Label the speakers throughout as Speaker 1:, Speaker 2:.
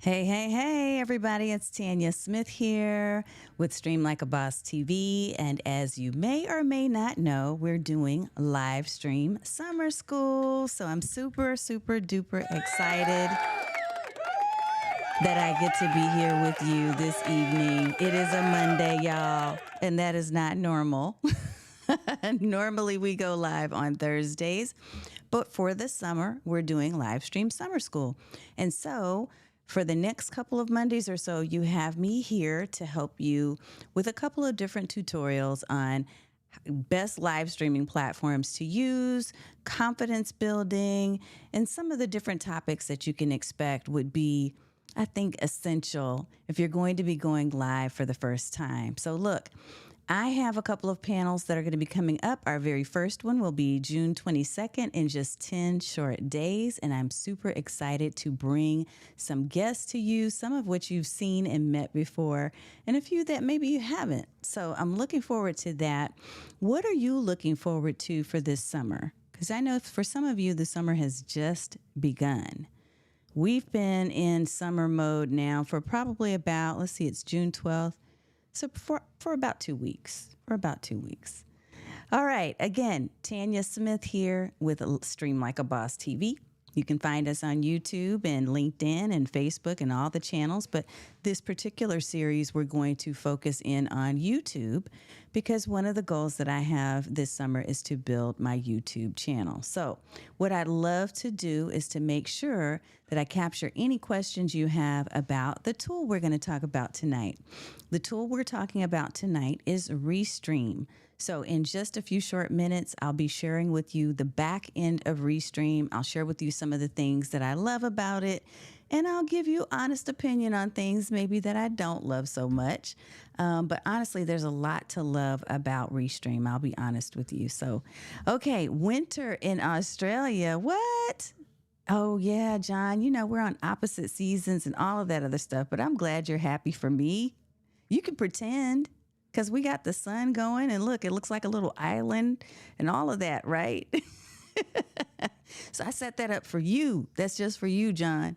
Speaker 1: Hey, hey, hey, everybody. It's Tanya Smith here with Stream Like a Boss TV. And as you may or may not know, we're doing live stream summer school. So I'm super, super duper excited that I get to be here with you this evening. It is a Monday, y'all, and that is not normal. Normally we go live on Thursdays, but for the summer, we're doing live stream summer school. And so for the next couple of Mondays or so, you have me here to help you with a couple of different tutorials on best live streaming platforms to use, confidence building, and some of the different topics that you can expect would be, I think, essential if you're going to be going live for the first time. So look, I have a couple of panels that are going to be coming up. Our very first one will be June 22nd in just 10 short days. And I'm super excited to bring some guests to you, some of which you've seen and met before, and a few that maybe you haven't. So I'm looking forward to that. What are you looking forward to for this summer? Because I know for some of you, the summer has just begun. We've been in summer mode now for probably about, let's see, it's June 12th. So for about 2 weeks, All right. Again, Tanya Smith here with Stream Like a Boss TV. You can find us on YouTube and LinkedIn and Facebook and all the channels. But this particular series, we're going to focus in on YouTube because one of the goals that I have this summer is to build my YouTube channel. So what I'd love to do is to make sure that I capture any questions you have about the tool we're going to talk about tonight. The tool we're talking about tonight is Restream. So in just a few short minutes, I'll be sharing with you the back end of Restream. I'll share with you some of the things that I love about it, and I'll give you honest opinion on things maybe that I don't love so much. But honestly, there's a lot to love about Restream. I'll be honest with you. So, okay, winter in Australia. What? Oh, yeah, John, you know, we're on opposite seasons and all of that other stuff, but I'm glad you're happy for me. You can pretend. Because we got the sun going, and look, it looks like a little island and all of that, right? So I set that up for you. That's just for you, John.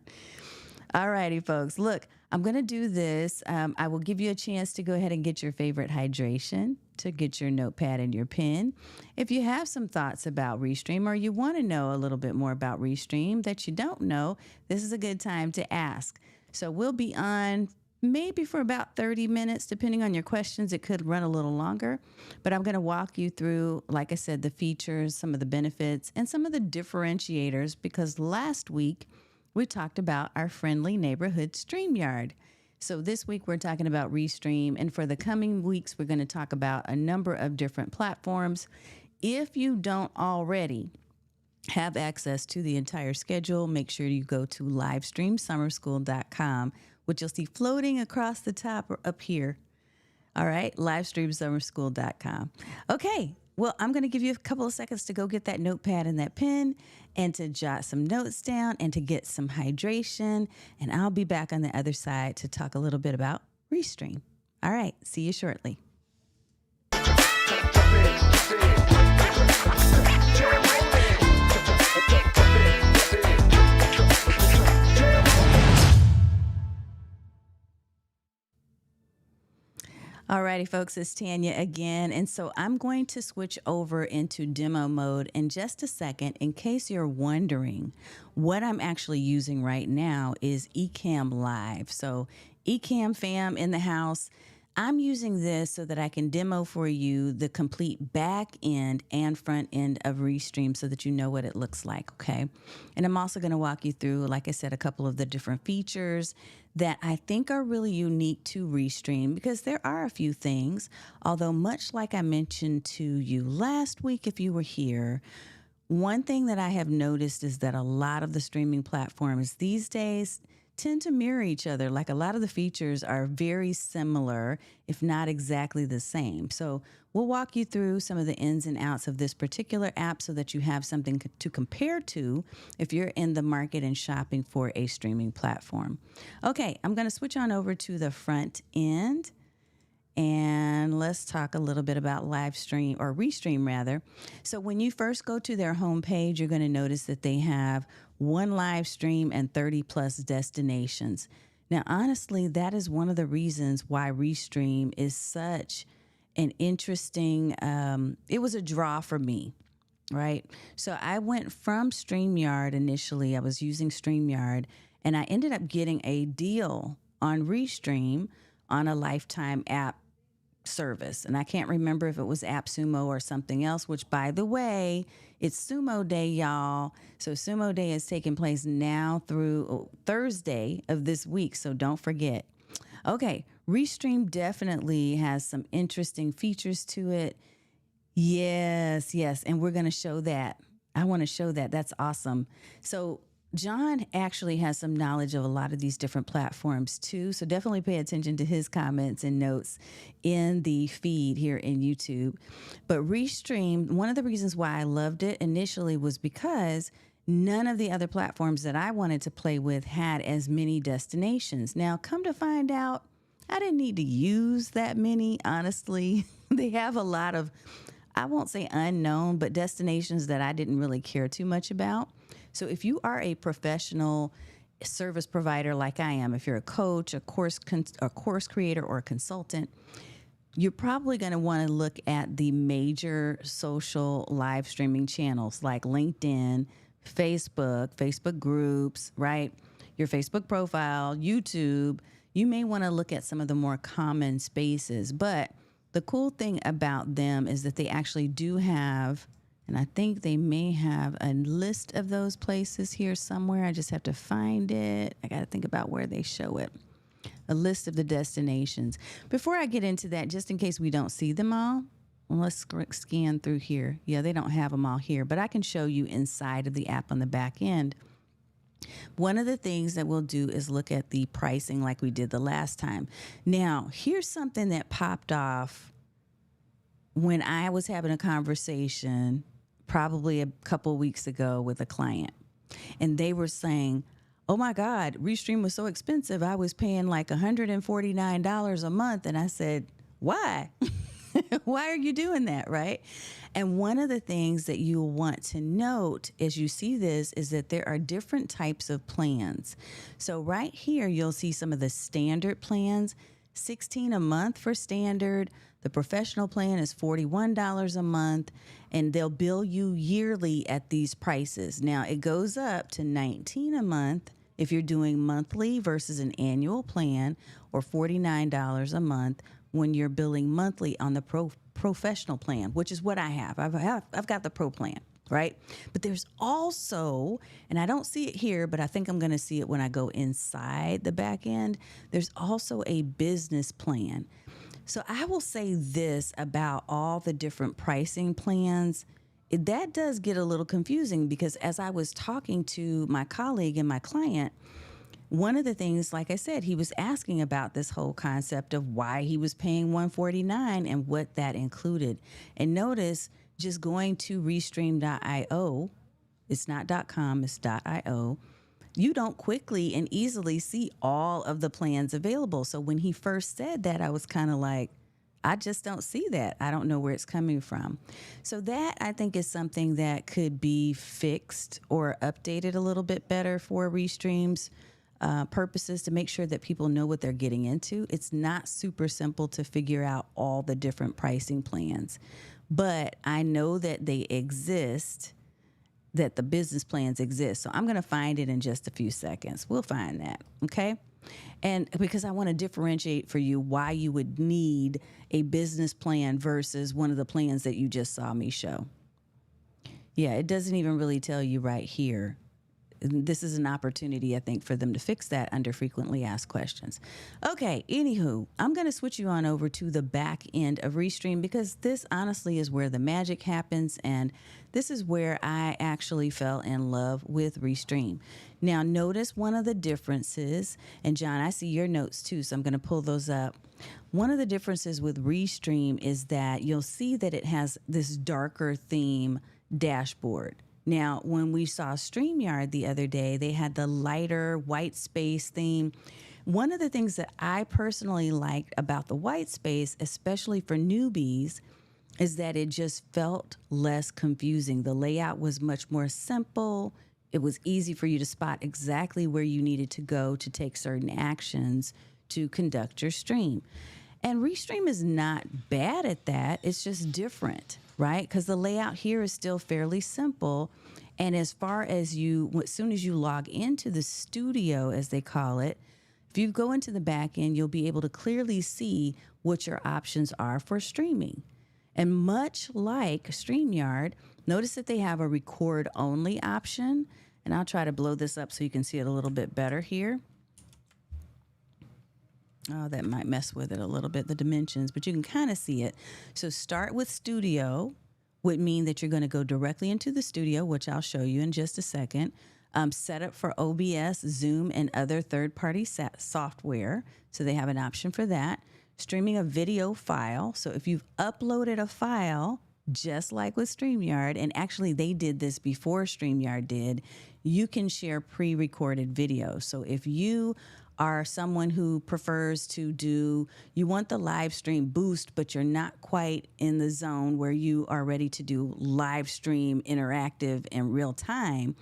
Speaker 1: All righty, folks. Look, I'm going to do this. I will give you a chance to go ahead and get your favorite hydration, to get your notepad and your pen. If you have some thoughts about Restream or you want to know a little bit more about Restream that you don't know, this is a good time to ask. So we'll be on maybe for about 30 minutes, depending on your questions. It could run a little longer, but I'm going to walk you through, like I said, the features, some of the benefits, and some of the differentiators, because last week we talked about our friendly neighborhood StreamYard. So this week we're talking about Restream, and for the coming weeks, we're going to talk about a number of different platforms. If you don't already have access to the entire schedule, make sure you go to livestreamsummerschool.com, which you'll see floating across the top or up here. All right, livestreamsummerschool.com. Okay, well, I'm going to give you a couple of seconds to go get that notepad and that pen and to jot some notes down and to get some hydration. And I'll be back on the other side to talk a little bit about Restream. All right, see you shortly. Alrighty, folks, it's Tanya again. And so I'm going to switch over into demo mode in just a second. In case you're wondering, what I'm actually using right now is Ecamm Live. So Ecamm fam in the house, I'm using this so that I can demo for you the complete back end and front end of Restream so that you know what it looks like, okay? And I'm also going to walk you through, like I said, a couple of the different features that I think are really unique to Restream, because there are a few things, although much like I mentioned to you last week if you were here, one thing that I have noticed is that a lot of the streaming platforms these days tend to mirror each other. Like a lot of the features are very similar, if not exactly the same. So we'll walk you through some of the ins and outs of this particular app so that you have something to compare to if you're in the market and shopping for a streaming platform. Okay, I'm going to switch on over to the front end. And let's talk a little bit about live stream, or Restream rather. So when you first go to their homepage, you're going to notice that they have one live stream and 30 plus destinations. Now, honestly, that is one of the reasons why Restream is such an interesting, it was a draw for me, right? So I went from StreamYard initially. I was using StreamYard, and I ended up getting a deal on Restream on a lifetime app service. And I can't remember if it was AppSumo or something else, which, by the way, it's Sumo Day, y'all. So Sumo Day is taking place now through Thursday of this week. So don't forget. Okay, Restream definitely has some interesting features to it. Yes, yes. And we're going to show that. I want to show that. That's awesome. So, John actually has some knowledge of a lot of these different platforms too. So, definitely pay attention to his comments and notes in the feed here in YouTube. But Restream, one of the reasons why I loved it initially was because none of the other platforms that I wanted to play with had as many destinations. Now, come to find out, I didn't need to use that many, honestly. They have a lot of, I won't say unknown, but destinations that I didn't really care too much about. So if you are a professional service provider like I am, if you're a coach, a course creator, or a consultant, you're probably going to want to look at the major social live streaming channels like LinkedIn, Facebook groups, right? Your Facebook profile, YouTube. You may want to look at some of the more common spaces, but the cool thing about them is that they actually do have, and I think they may have a list of those places here somewhere. I just have to find it. I got to think about where they show it. A list of the destinations. Before I get into that, just in case we don't see them all, let's scan through here. Yeah, they don't have them all here, but I can show you inside of the app on the back end. One of the things that we'll do is look at the pricing like we did the last time. Now, here's something that popped off when I was having a conversation probably a couple weeks ago with a client. And they were saying, oh my God, Restream was so expensive. I was paying like $149 a month. And I said, why? Why are you doing that, right? And one of the things that you'll want to note as you see this is that there are different types of plans. So right here, you'll see some of the standard plans, $16 a month for standard. The professional plan is $41 a month, and they'll bill you yearly at these prices. Now, it goes up to $19 a month if you're doing monthly versus an annual plan, or $49 a month when you're billing monthly on the professional plan, which is what I have. I've got the pro plan, right? But there's also, and I don't see it here, but I think I'm going to see it when I go inside the back end. There's also a business plan. So I will say this about all the different pricing plans. That does get a little confusing because as I was talking to my colleague and my client, one of the things, like I said, he was asking about this whole concept of why he was paying $149 and what that included. And notice just going to restream.io, it's not .com, it's .io. You don't quickly and easily see all of the plans available. So when he first said that, I was kind of like, I just don't see that. I don't know where it's coming from. So that, I think, is something that could be fixed or updated a little bit better for Restream's purposes to make sure that people know what they're getting into. It's not super simple to figure out all the different pricing plans, but I know that they exist, that the business plans exist. So I'm going to find it in just a few seconds. We'll find that. Okay. And because I want to differentiate for you why you would need a business plan versus one of the plans that you just saw me show. Yeah, it doesn't even really tell you right here. This is an opportunity, I think, for them to fix that under frequently asked questions. Okay, anywho, I'm going to switch you on over to the back end of Restream because this honestly is where the magic happens, and this is where I actually fell in love with Restream. Now, notice one of the differences, and John, I see your notes too, so I'm going to pull those up. One of the differences with Restream is that you'll see that it has this darker theme dashboard. Now, when we saw StreamYard the other day, they had the lighter white space theme. One of the things that I personally liked about the white space, especially for newbies, is that it just felt less confusing. The layout was much more simple, it was easy for you to spot exactly where you needed to go to take certain actions to conduct your stream. And Restream is not bad at that. It's just different, right? Because the layout here is still fairly simple. And as far as as soon as you log into the studio, as they call it, if you go into the back end, you'll be able to clearly see what your options are for streaming. And much like StreamYard, notice that they have a record only option. And I'll try to blow this up so you can see it a little bit better here. Oh, that might mess with it a little bit, the dimensions, but you can kind of see it. So start with studio would mean that you're going to go directly into the studio, which I'll show you in just a second. Set up for OBS, Zoom, and other third-party software. So they have an option for that. Streaming a video file. So if you've uploaded a file, just like with StreamYard, and actually they did this before StreamYard did, you can share pre-recorded videos. So if you are someone who prefers you want the live stream boost, but you're not quite in the zone where you are ready to do live stream interactive in real time,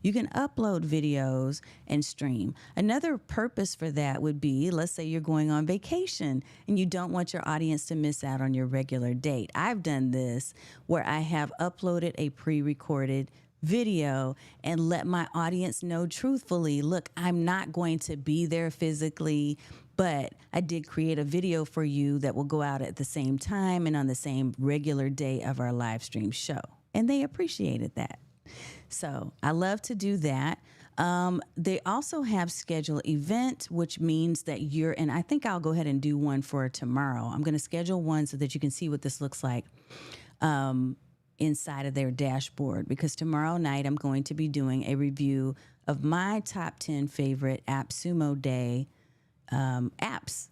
Speaker 1: you can upload videos and stream. Another purpose for that would be, let's say you're going on vacation and you don't want your audience to miss out on your regular date. I've done this where I have uploaded a pre-recorded video and let my audience know truthfully, look, I'm not going to be there physically, but I did create a video for you that will go out at the same time and on the same regular day of our live stream show. And they appreciated that. So I love to do that. They also have scheduled event, which means that and I think I'll go ahead and do one for tomorrow. I'm going to schedule one so that you can see what this looks like. Inside of their dashboard, because tomorrow night I'm going to be doing a review of my top 10 favorite AppSumo Day apps.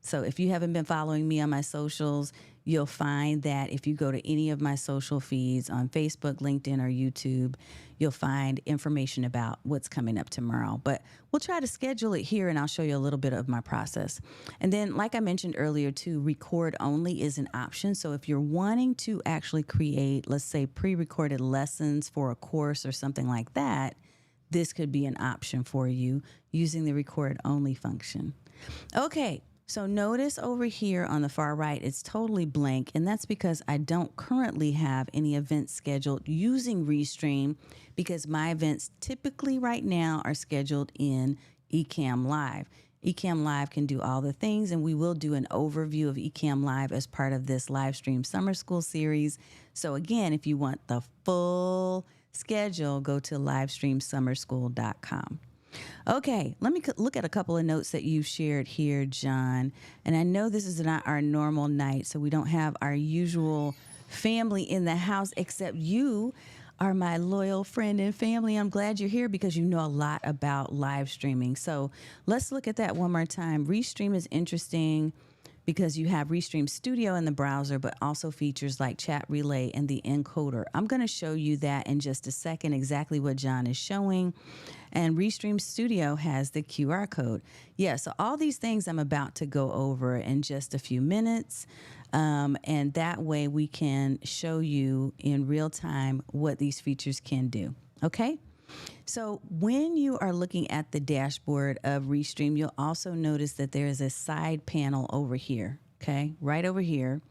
Speaker 1: So if you haven't been following me on my socials, you'll find that if you go to any of my social feeds on Facebook, LinkedIn, or YouTube, you'll find information about what's coming up tomorrow. But we'll try to schedule it here, and I'll show you a little bit of my process. And then, like I mentioned earlier, too, record only is an option. So if you're wanting to actually create, let's say, pre-recorded lessons for a course or something like that, this could be an option for you using the record only function. Okay. So notice over here on the far right, it's totally blank, and that's because I don't currently have any events scheduled using Restream, because my events typically right now are scheduled in Ecamm Live. Ecamm Live can do all the things, and we will do an overview of Ecamm Live as part of this live stream summer school series. So again, if you want the full schedule, go to livestreamsummerschool.com. Okay, let me look at a couple of notes that you've shared here, John. And I know this is not our normal night, so we don't have our usual family in the house, except you are my loyal friend and family. I'm glad you're here because you know a lot about live streaming. So let's look at that one more time. Restream is interesting because you have Restream Studio in the browser, but also features like Chat Relay and the encoder. I'm going to show you that in just a second, exactly what John is showing. And Restream Studio has the QR code. Yeah, so all these things I'm about to go over in just a few minutes. And that way we can show you in real time what these features can do. Okay? So when you are looking at the dashboard of Restream, you'll also notice that there is a side panel over here, okay, right over here.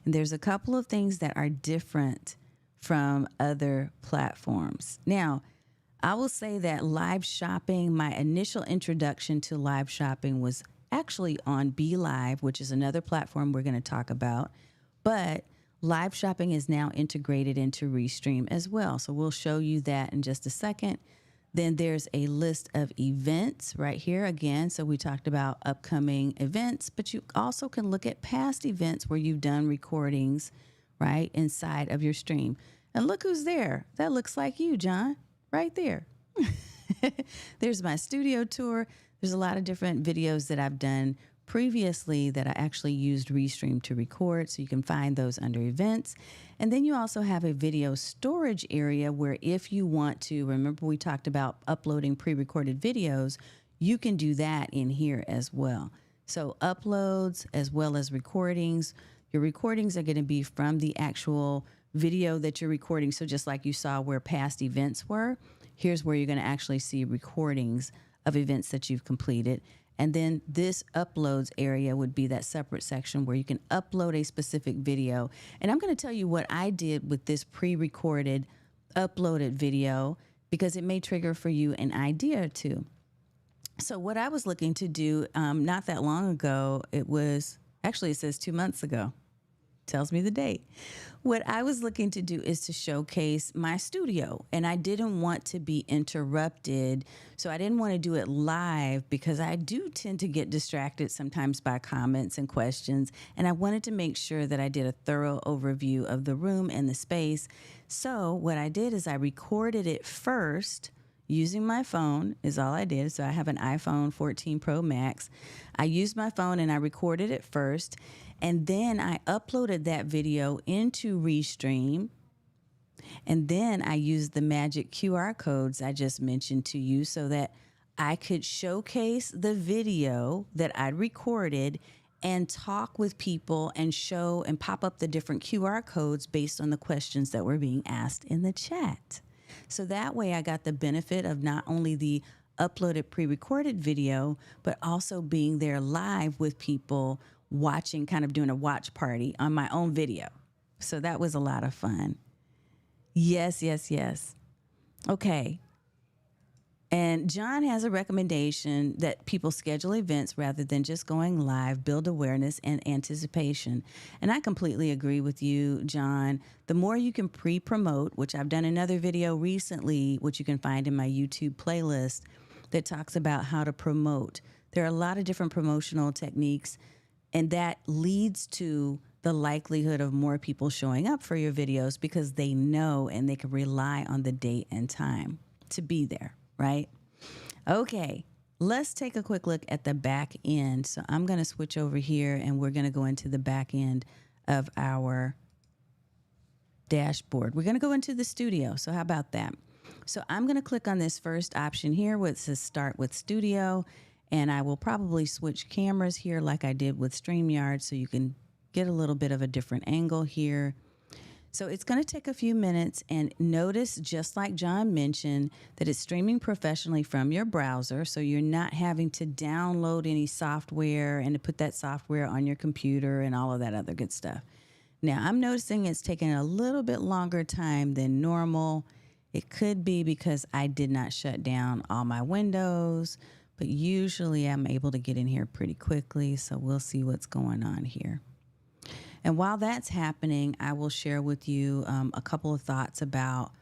Speaker 1: And there's a couple of things that are different from other platforms. Now, I will say that live shopping, my initial introduction to live shopping was actually on BeLive, which is another platform we're going to talk about. But live shopping is now integrated into Restream as well. So we'll show you that in just a second. Then there's a list of events right here again. So we talked about upcoming events, but you also can look at past events where you've done recordings, right, inside of your stream. And look who's there. That looks like you, John, right there. There's my studio tour. There's a lot of different videos that I've done previously that I actually used Restream to record, so you can find those under events. And then you also have a video storage area where if you want to, remember we talked about uploading pre-recorded videos, you can do that in here as well. So uploads as well as recordings. Your recordings are going to be from the actual video that you're recording. So just like you saw where past events were, Here's where you're going to actually see recordings of events that you've completed. And then this uploads area would be that separate section where you can upload a specific video. And I'm going to tell you what I did with this pre-recorded uploaded video, because it may trigger for you an idea or two. So what I was looking to do not that long ago, it says 2 months ago, tells me the date. What I was looking to do is to showcase my studio, and I didn't want to be interrupted. So I didn't want to do it live because I do tend to get distracted sometimes by comments and questions. And I wanted to make sure that I did a thorough overview of the room and the space. So what I did is I recorded it first using my phone is all I did. So I have an iPhone 14 Pro Max. I used my phone and I recorded it first. And then I uploaded that video into Restream. And then I used the magic QR codes I just mentioned to you so that I could showcase the video that I'd recorded and talk with people and show and pop up the different QR codes based on the questions that were being asked in the chat. So that way I got the benefit of not only the uploaded pre-recorded video, but also being there live with people watching, kind of doing a watch party on my own video. So that was a lot of fun. Yes. Okay. And John has a recommendation that people schedule events rather than just going live, build awareness and anticipation. And I completely agree with you, John. The more you can pre-promote, which I've done another video recently, which you can find in my YouTube playlist that talks about how to promote. There are a lot of different promotional techniques, and that leads to the likelihood of more people showing up for your videos because they know and they can rely on the date and time to be there. Right? Okay, let's take a quick look at the back end. So I'm going to switch over here and we're going to go into the back end of our dashboard. We're going to go into the studio. So how about that? So I'm going to click on this first option here where it says Start with Studio. And I will probably switch cameras here like I did with StreamYard so you can get a little bit of a different angle here. So it's going to take a few minutes, and notice, just like John mentioned, that it's streaming professionally from your browser. So you're not having to download any software and to put that software on your computer and all of that other good stuff. Now, I'm noticing it's taking a little bit longer time than normal. It could be because I did not shut down all my windows, but usually I'm able to get in here pretty quickly. So we'll see what's going on here. And while that's happening, I will share with you a couple of thoughts about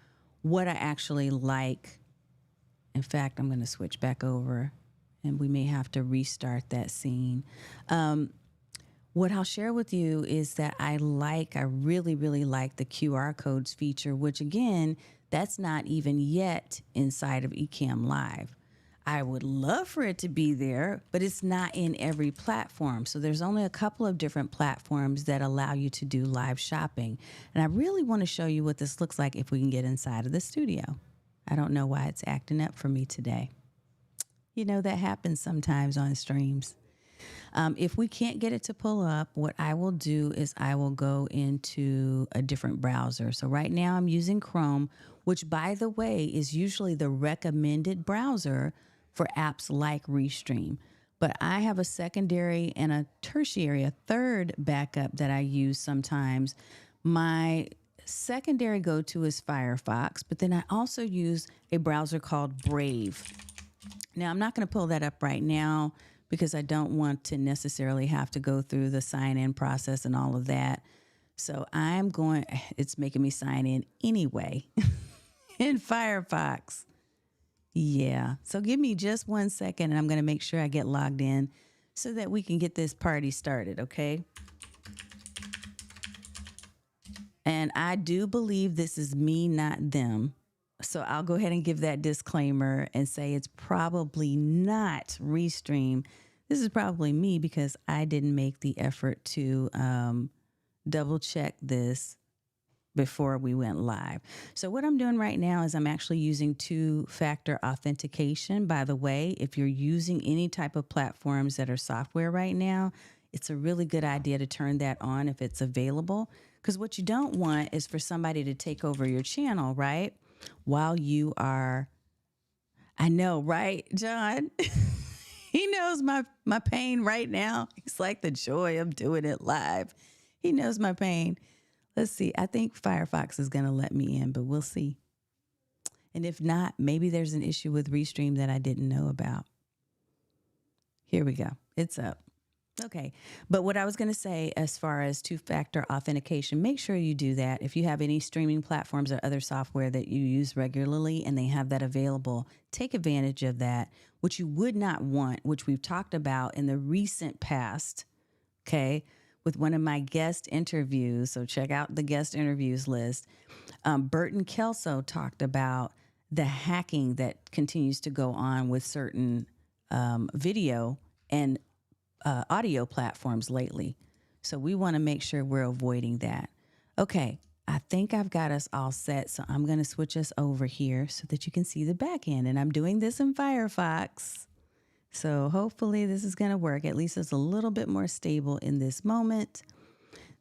Speaker 1: what I actually like. In fact, I'm going to switch back over and we may have to restart that scene. What I'll share with you is that I really, really like the QR codes feature, which again, that's not even yet inside of Ecamm Live. I would love for it to be there, but it's not in every platform. So there's only a couple of different platforms that allow you to do live shopping. And I really want to show you what this looks like if we can get inside of the studio. I don't know why it's acting up for me today. You know, that happens sometimes on streams. If we can't get it to pull up, what I will do is I will go into a different browser. So right now I'm using Chrome, which, by the way, is usually the recommended browser for apps like Restream. But I have a secondary and a tertiary, a third backup that I use sometimes. My secondary go-to is Firefox, but then I also use a browser called Brave. Now, I'm not going to pull that up right now because I don't want to necessarily have to go through the sign-in process and all of that. So it's making me sign in anyway in Firefox. Yeah. So give me just 1 second and I'm going to make sure I get logged in so that we can get this party started, okay? And I do believe this is me, not them. So I'll go ahead and give that disclaimer and say it's probably not Restream. This is probably me because I didn't make the effort to double check this before we went live. So what I'm doing right now is I'm actually using two-factor authentication. By the way, if you're using any type of platforms that are software right now, it's a really good idea to turn that on if it's available. Because what you don't want is for somebody to take over your channel, right? While you are I know, right, John? He knows my pain right now. It's like the joy of doing it live. He knows my pain. Let's see. I think Firefox is going to let me in, but we'll see. And if not, maybe there's an issue with Restream that I didn't know about. Here we go. It's up. Okay. But what I was going to say as far as two-factor authentication, make sure you do that. If you have any streaming platforms or other software that you use regularly and they have that available, take advantage of that. What you would not want, which we've talked about in the recent past, okay, with one of my guest interviews. So check out the guest interviews list. Burton Kelso talked about the hacking that continues to go on with certain video and audio platforms lately. So we want to make sure we're avoiding that. Okay, I think I've got us all set. So I'm going to switch us over here so that you can see the back end. And I'm doing this in Firefox. So hopefully this is going to work. At least it's a little bit more stable in this moment.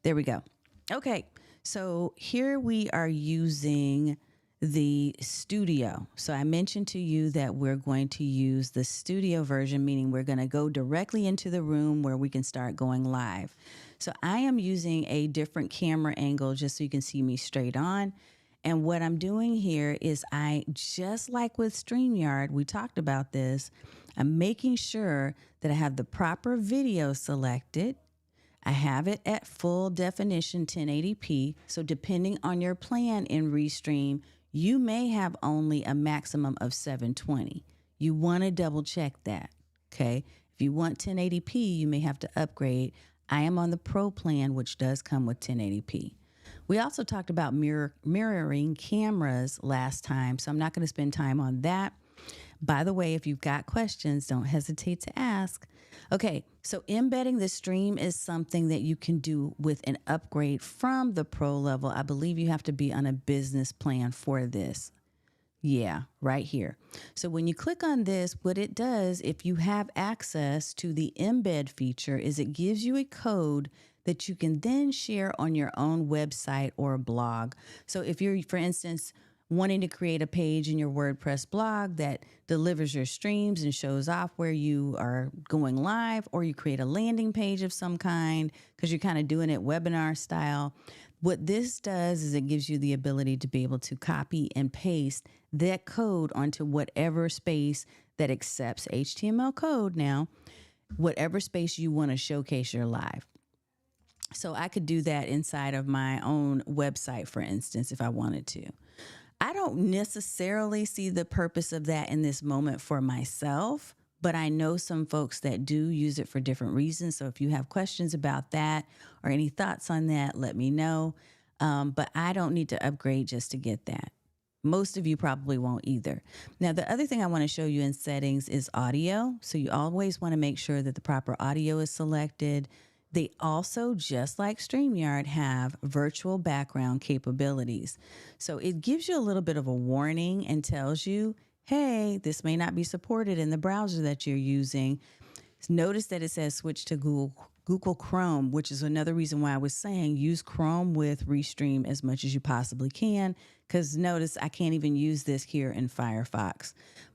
Speaker 1: There we go. Okay, so here we are using the studio. So I mentioned to you that we're going to use the studio version, meaning we're going to go directly into the room where we can start going live. So I am using a different camera angle just so you can see me straight on. And what I'm doing here is just like with StreamYard, we talked about this, I'm making sure that I have the proper video selected. I have it at full definition 1080p. So depending on your plan in Restream, you may have only a maximum of 720. You want to double check that, okay? If you want 1080p, you may have to upgrade. I am on the Pro plan, which does come with 1080p. We also talked about mirroring cameras last time, so I'm not going to spend time on that. By the way, if you've got questions, don't hesitate to ask. Okay, so embedding the stream is something that you can do with an upgrade from the Pro level. I believe you have to be on a business plan for this. Yeah, right here. So when you click on this, what it does, if you have access to the embed feature, is it gives you a code that you can then share on your own website or blog. So if you're, for instance, wanting to create a page in your WordPress blog that delivers your streams and shows off where you are going live, or you create a landing page of some kind because you're kind of doing it webinar style. What this does is it gives you the ability to be able to copy and paste that code onto whatever space that accepts HTML code now, whatever space you want to showcase your live. So I could do that inside of my own website, for instance, if I wanted to. I don't necessarily see the purpose of that in this moment for myself, but I know some folks that do use it for different reasons. So if you have questions about that or any thoughts on that, let me know. But I don't need to upgrade just to get that. Most of you probably won't either. Now, the other thing I want to show you in settings is audio. So you always want to make sure that the proper audio is selected. They also, just like StreamYard, have virtual background capabilities. So it gives you a little bit of a warning and tells you, hey, this may not be supported in the browser that you're using. Notice that it says switch to Google Chrome, which is another reason why I was saying use Chrome with Restream as much as you possibly can, because notice I can't even use this here in Firefox.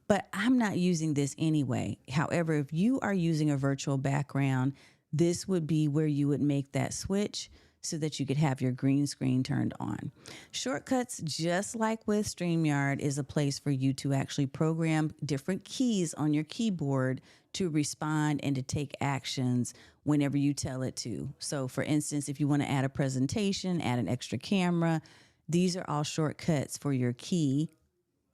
Speaker 1: But I'm not using this anyway. However, if you are using a virtual background, this would be where you would make that switch so that you could have your green screen turned on. Shortcuts, just like with StreamYard, is a place for you to actually program different keys on your keyboard to respond and to take actions whenever you tell it to. So for instance, if you want to add a presentation, add an extra camera, these are all shortcuts for your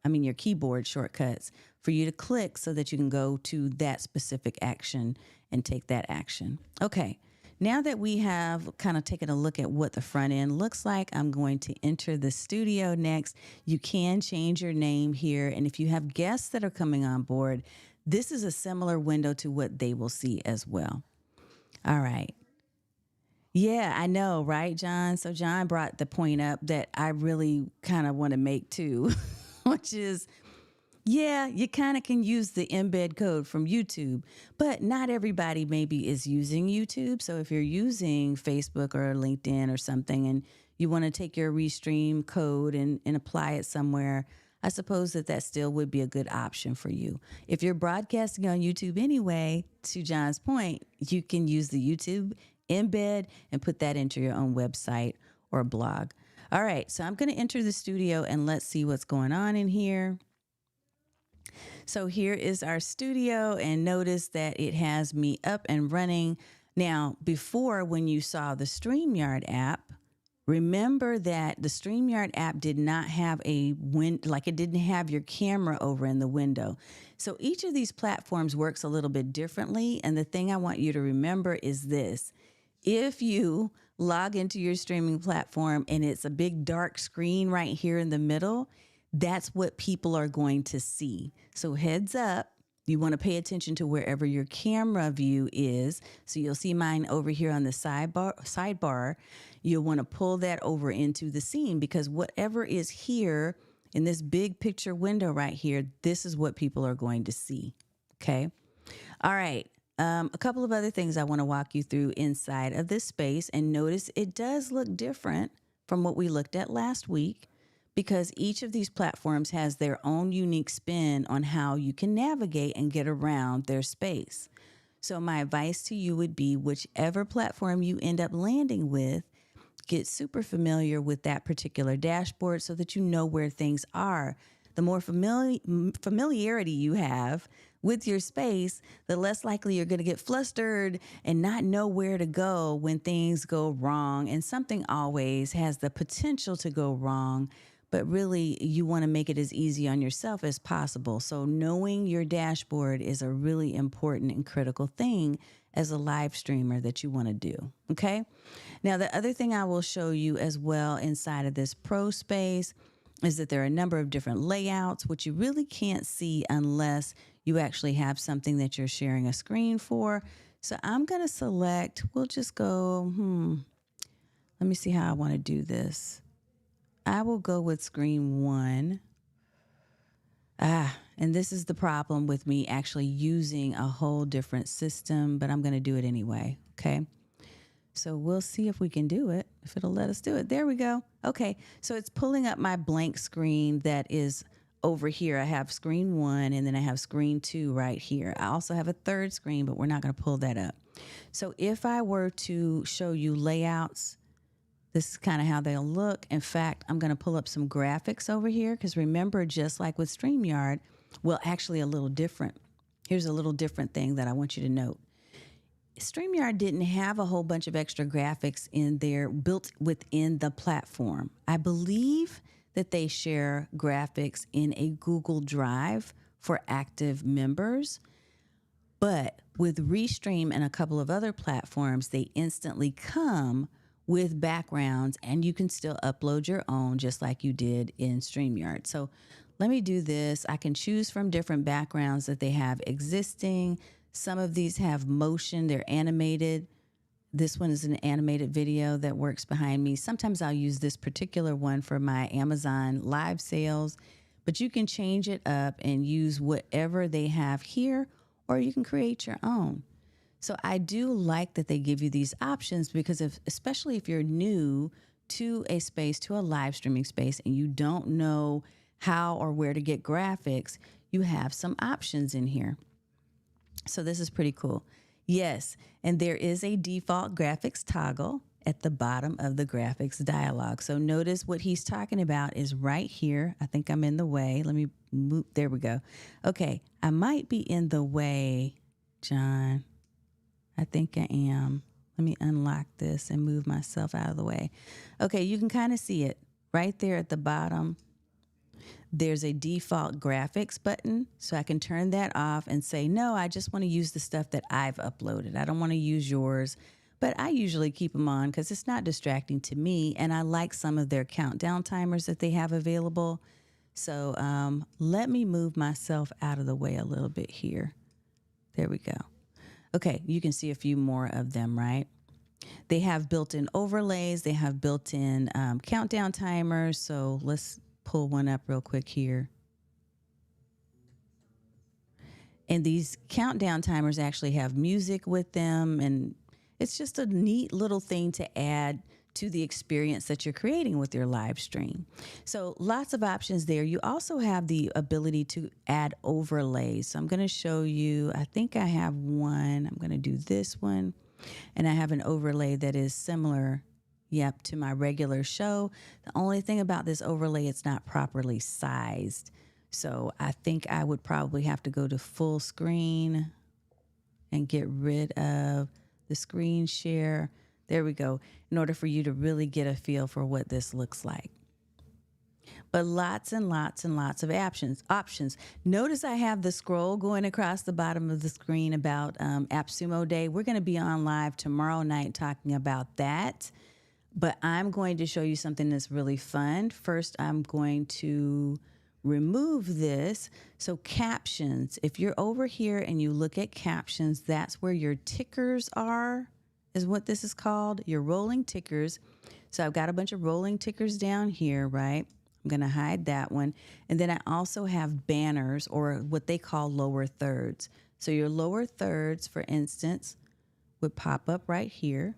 Speaker 1: your keyboard shortcuts for you to click so that you can go to that specific action and take that action. Okay, now that we have kind of taken a look at what the front end looks like, I'm going to enter the studio next. You can change your name here, and if you have guests that are coming on board, this is a similar window to what they will see as well. All right. Yeah, I know, right, John? So John brought the point up that I really kind of want to make too, which is, yeah, you kind of can use the embed code from YouTube, but not everybody maybe is using YouTube. So if you're using Facebook or LinkedIn or something and you want to take your Restream code and apply it somewhere, I suppose that still would be a good option for you. If you're broadcasting on YouTube anyway, to John's point, you can use the YouTube embed and put that into your own website or blog. All right, so I'm going to enter the studio and let's see what's going on in here. So here is our studio, and notice that it has me up and running. Now, before, when you saw the StreamYard app, remember that the StreamYard app did not have it didn't have your camera over in the window. So each of these platforms works a little bit differently. And the thing I want you to remember is this. If you log into your streaming platform and it's a big dark screen right here in the middle, that's what people are going to see. So heads up, you want to pay attention to wherever your camera view is. So you'll see mine over here on the sidebar. You'll want to pull that over into the scene, because whatever is here in this big picture window right here, this is what people are going to see. Okay. All right. A couple of other things I want to walk you through inside of this space, and notice it does look different from what we looked at last week, because each of these platforms has their own unique spin on how you can navigate and get around their space. So my advice to you would be, whichever platform you end up landing with, get super familiar with that particular dashboard so that you know where things are. The more familiarity you have with your space, the less likely you're going to get flustered and not know where to go when things go wrong. And something always has the potential to go wrong, but really you want to make it as easy on yourself as possible. So knowing your dashboard is a really important and critical thing as a live streamer that you want to do. Okay. Now, the other thing I will show you as well inside of this pro space is that there are a number of different layouts, which you really can't see unless you actually have something that you're sharing a screen for. So I'm going to select, we'll just go, let me see how I want to do this. I will go with screen 1. And this is the problem with me actually using a whole different system, but I'm going to do it anyway. Okay. So we'll see if we can do it, if it'll let us do it. There we go. Okay. So it's pulling up my blank screen that is over here. I have screen 1 and then I have screen 2 right here. I also have a third screen, but we're not going to pull that up. So if I were to show you layouts, this is kind of how they'll look. In fact, I'm going to pull up some graphics over here, because remember, just like with StreamYard, well, actually a little different. Here's a little different thing that I want you to note. StreamYard didn't have a whole bunch of extra graphics in there built within the platform. I believe that they share graphics in a Google Drive for active members. But with Restream and a couple of other platforms, they instantly come with backgrounds, and you can still upload your own just like you did in StreamYard. So let me do this. I can choose from different backgrounds that they have existing. Some of these have motion, they're animated. This one is an animated video that works behind me. Sometimes I'll use this particular one for my Amazon live sales, but you can change it up and use whatever they have here, or you can create your own. So I do like that they give you these options, because especially if you're new to a space, to a live streaming space, and you don't know how or where to get graphics, you have some options in here. So this is pretty cool. Yes, and there is a default graphics toggle at the bottom of the graphics dialog. So notice what he's talking about is right here. I think I'm in the way. Let me move. There we go. Okay, I might be in the way, John. I think I am. Let me unlock this and move myself out of the way. Okay, you can kind of see it right there at the bottom. There's a default graphics button, so I can turn that off and say, no, I just want to use the stuff that I've uploaded. I don't want to use yours, but I usually keep them on because it's not distracting to me, and I like some of their countdown timers that they have available. So let me move myself out of the way a little bit here. There we go. Okay, you can see a few more of them, right? They have built-in overlays. They have built-in countdown timers. So let's pull one up real quick here. And these countdown timers actually have music with them. And it's just a neat little thing to add to the experience that you're creating with your live stream. So lots of options there. You also have the ability to add overlays. So I'm going to show you, I think I have one. I'm going to do this one. And I have an overlay that is similar, yep, to my regular show. The only thing about this overlay, it's not properly sized. So I think I would probably have to go to full screen and get rid of the screen share. There we go, in order for you to really get a feel for what this looks like. But lots and lots and lots of options. Notice I have the scroll going across the bottom of the screen about AppSumo Day. We're going to be on live tomorrow night talking about that. But I'm going to show you something that's really fun. First, I'm going to remove this. So captions, if you're over here and you look at captions, that's where your tickers are, is what this is called, your rolling tickers. So I've got a bunch of rolling tickers down here, right? I'm going to hide that one. And then I also have banners, or what they call lower thirds. So your lower thirds, for instance, would pop up right here.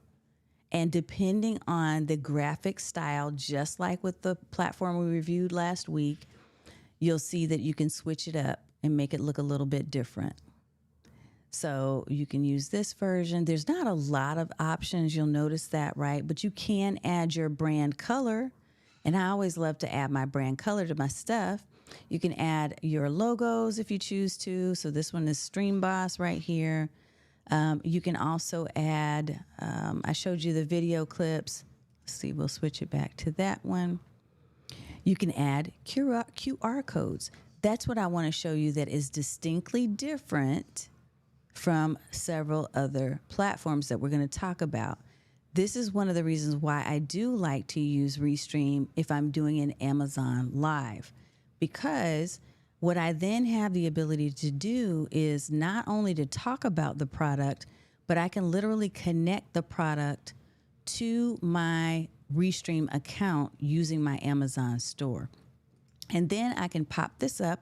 Speaker 1: And depending on the graphic style, just like with the platform we reviewed last week, you'll see that you can switch it up and make it look a little bit different. So you can use this version. There's not a lot of options. You'll notice that, right? But you can add your brand color. And I always love to add my brand color to my stuff. You can add your logos if you choose to. So this one is Stream Boss right here. You can also add, I showed you the video clips. Let's see, we'll switch it back to that one. You can add QR codes. That's what I want to show you that is distinctly different from several other platforms that we're going to talk about. This is one of the reasons why I do like to use Restream if I'm doing an Amazon Live, because what I then have the ability to do is not only to talk about the product, but I can literally connect the product to my Restream account using my Amazon store. And then I can pop this up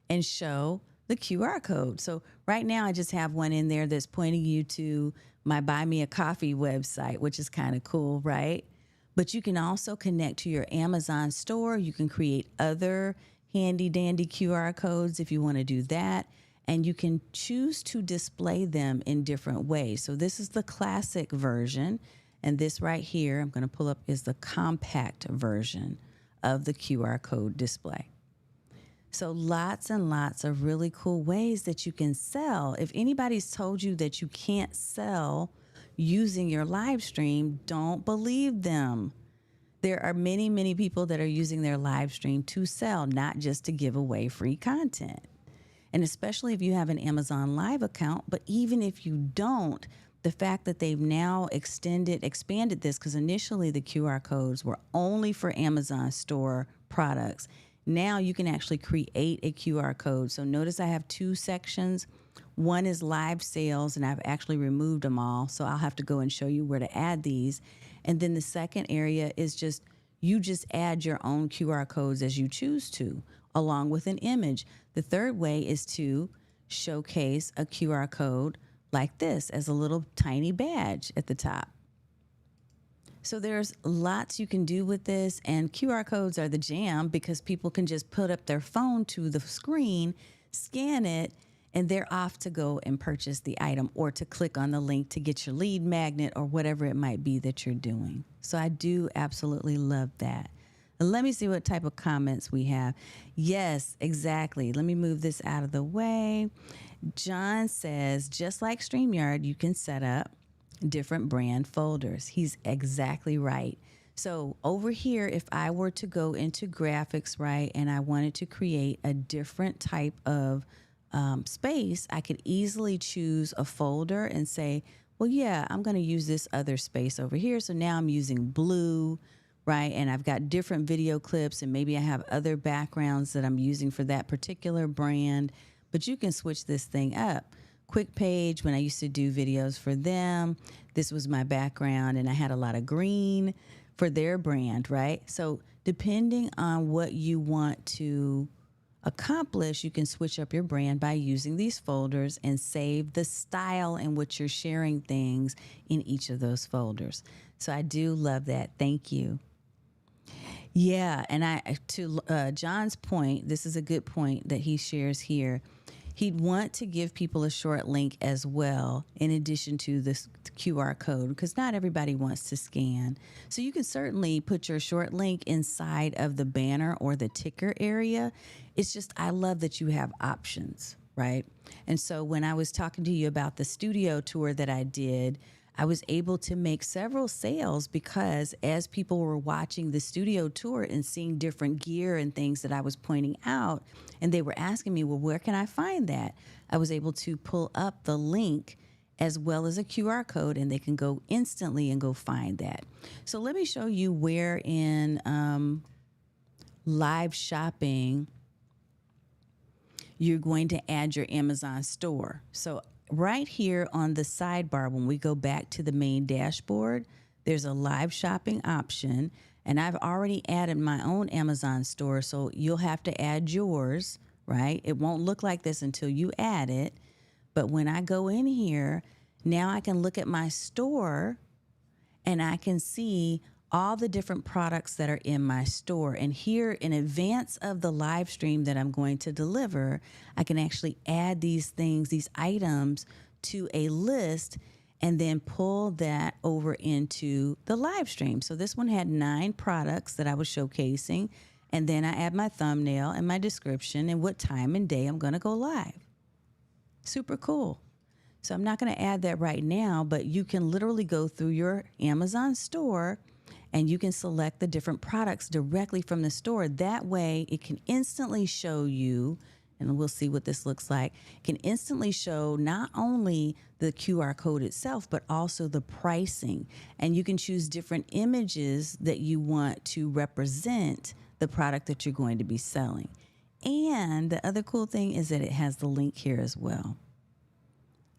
Speaker 1: and show the QR code. So right now I just have one in there that's pointing you to my Buy Me a Coffee website, which is kind of cool, right? But you can also connect to your Amazon store. You can create other handy dandy QR codes if you want to do that. And you can choose to display them in different ways. So this is the classic version. And this right here, I'm going to pull up, is the compact version of the QR code display. So lots and lots of really cool ways that you can sell. If anybody's told you that you can't sell using your live stream, don't believe them. There are many, many people that are using their live stream to sell, not just to give away free content. And especially if you have an Amazon Live account, but even if you don't, the fact that they've now expanded this, because initially the QR codes were only for Amazon store products. Now you can actually create a QR code. So notice I have two sections. One is live sales, and I've actually removed them all. So I'll have to go and show you where to add these. And then the second area is just, you just add your own QR codes as you choose to, along with an image. The third way is to showcase a QR code like this as a little tiny badge at the top. So there's lots you can do with this, and QR codes are the jam because people can just put up their phone to the screen, scan it, and they're off to go and purchase the item or to click on the link to get your lead magnet or whatever it might be that you're doing. So I do absolutely love that. Let me see what type of comments we have. Yes, exactly. Let me move this out of the way. John says, just like StreamYard, you can set up different brand folders. He's exactly right. So over here, if I were to go into graphics, right, and I wanted to create a different type of space, I could easily choose a folder and say, well, yeah, I'm going to use this other space over here. So now I'm using blue, right? And I've got different video clips, and maybe I have other backgrounds that I'm using for that particular brand. But you can switch this thing up. Quick Page, when I used to do videos for them, this was my background, and I had a lot of green for their brand, right? So depending on what you want to accomplish, you can switch up your brand by using these folders and save the style in which you're sharing things in each of those folders. So I do love that. Thank you. Yeah, and to John's point, this is a good point that he shares here. He'd want to give people a short link as well, in addition to this QR code, because not everybody wants to scan. So you can certainly put your short link inside of the banner or the ticker area. It's just, I love that you have options, right? And so when I was talking to you about the studio tour that I did, I was able to make several sales because as people were watching the studio tour and seeing different gear and things that I was pointing out, and they were asking me, well, where can I find that? I was able to pull up the link as well as a QR code, and they can go instantly and go find that. So let me show you where in live shopping you're going to add your Amazon store. So right here on the sidebar, when we go back to the main dashboard, there's a live shopping option, and I've already added my own Amazon store, so you'll have to add yours, right? It won't look like this until you add it, but when I go in here, now I can look at my store and I can see all the different products that are in my store. And here in advance of the live stream that I'm going to deliver, I can actually add these things, these items to a list and then pull that over into the live stream. So this one had 9 products that I was showcasing. And then I add my thumbnail and my description and what time and day I'm going to go live. Super cool. So I'm not going to add that right now, but you can literally go through your Amazon store and you can select the different products directly from the store. That way it can instantly show you, and we'll see what this looks like, it can instantly show not only the QR code itself, but also the pricing. And you can choose different images that you want to represent the product that you're going to be selling. And the other cool thing is that it has the link here as well.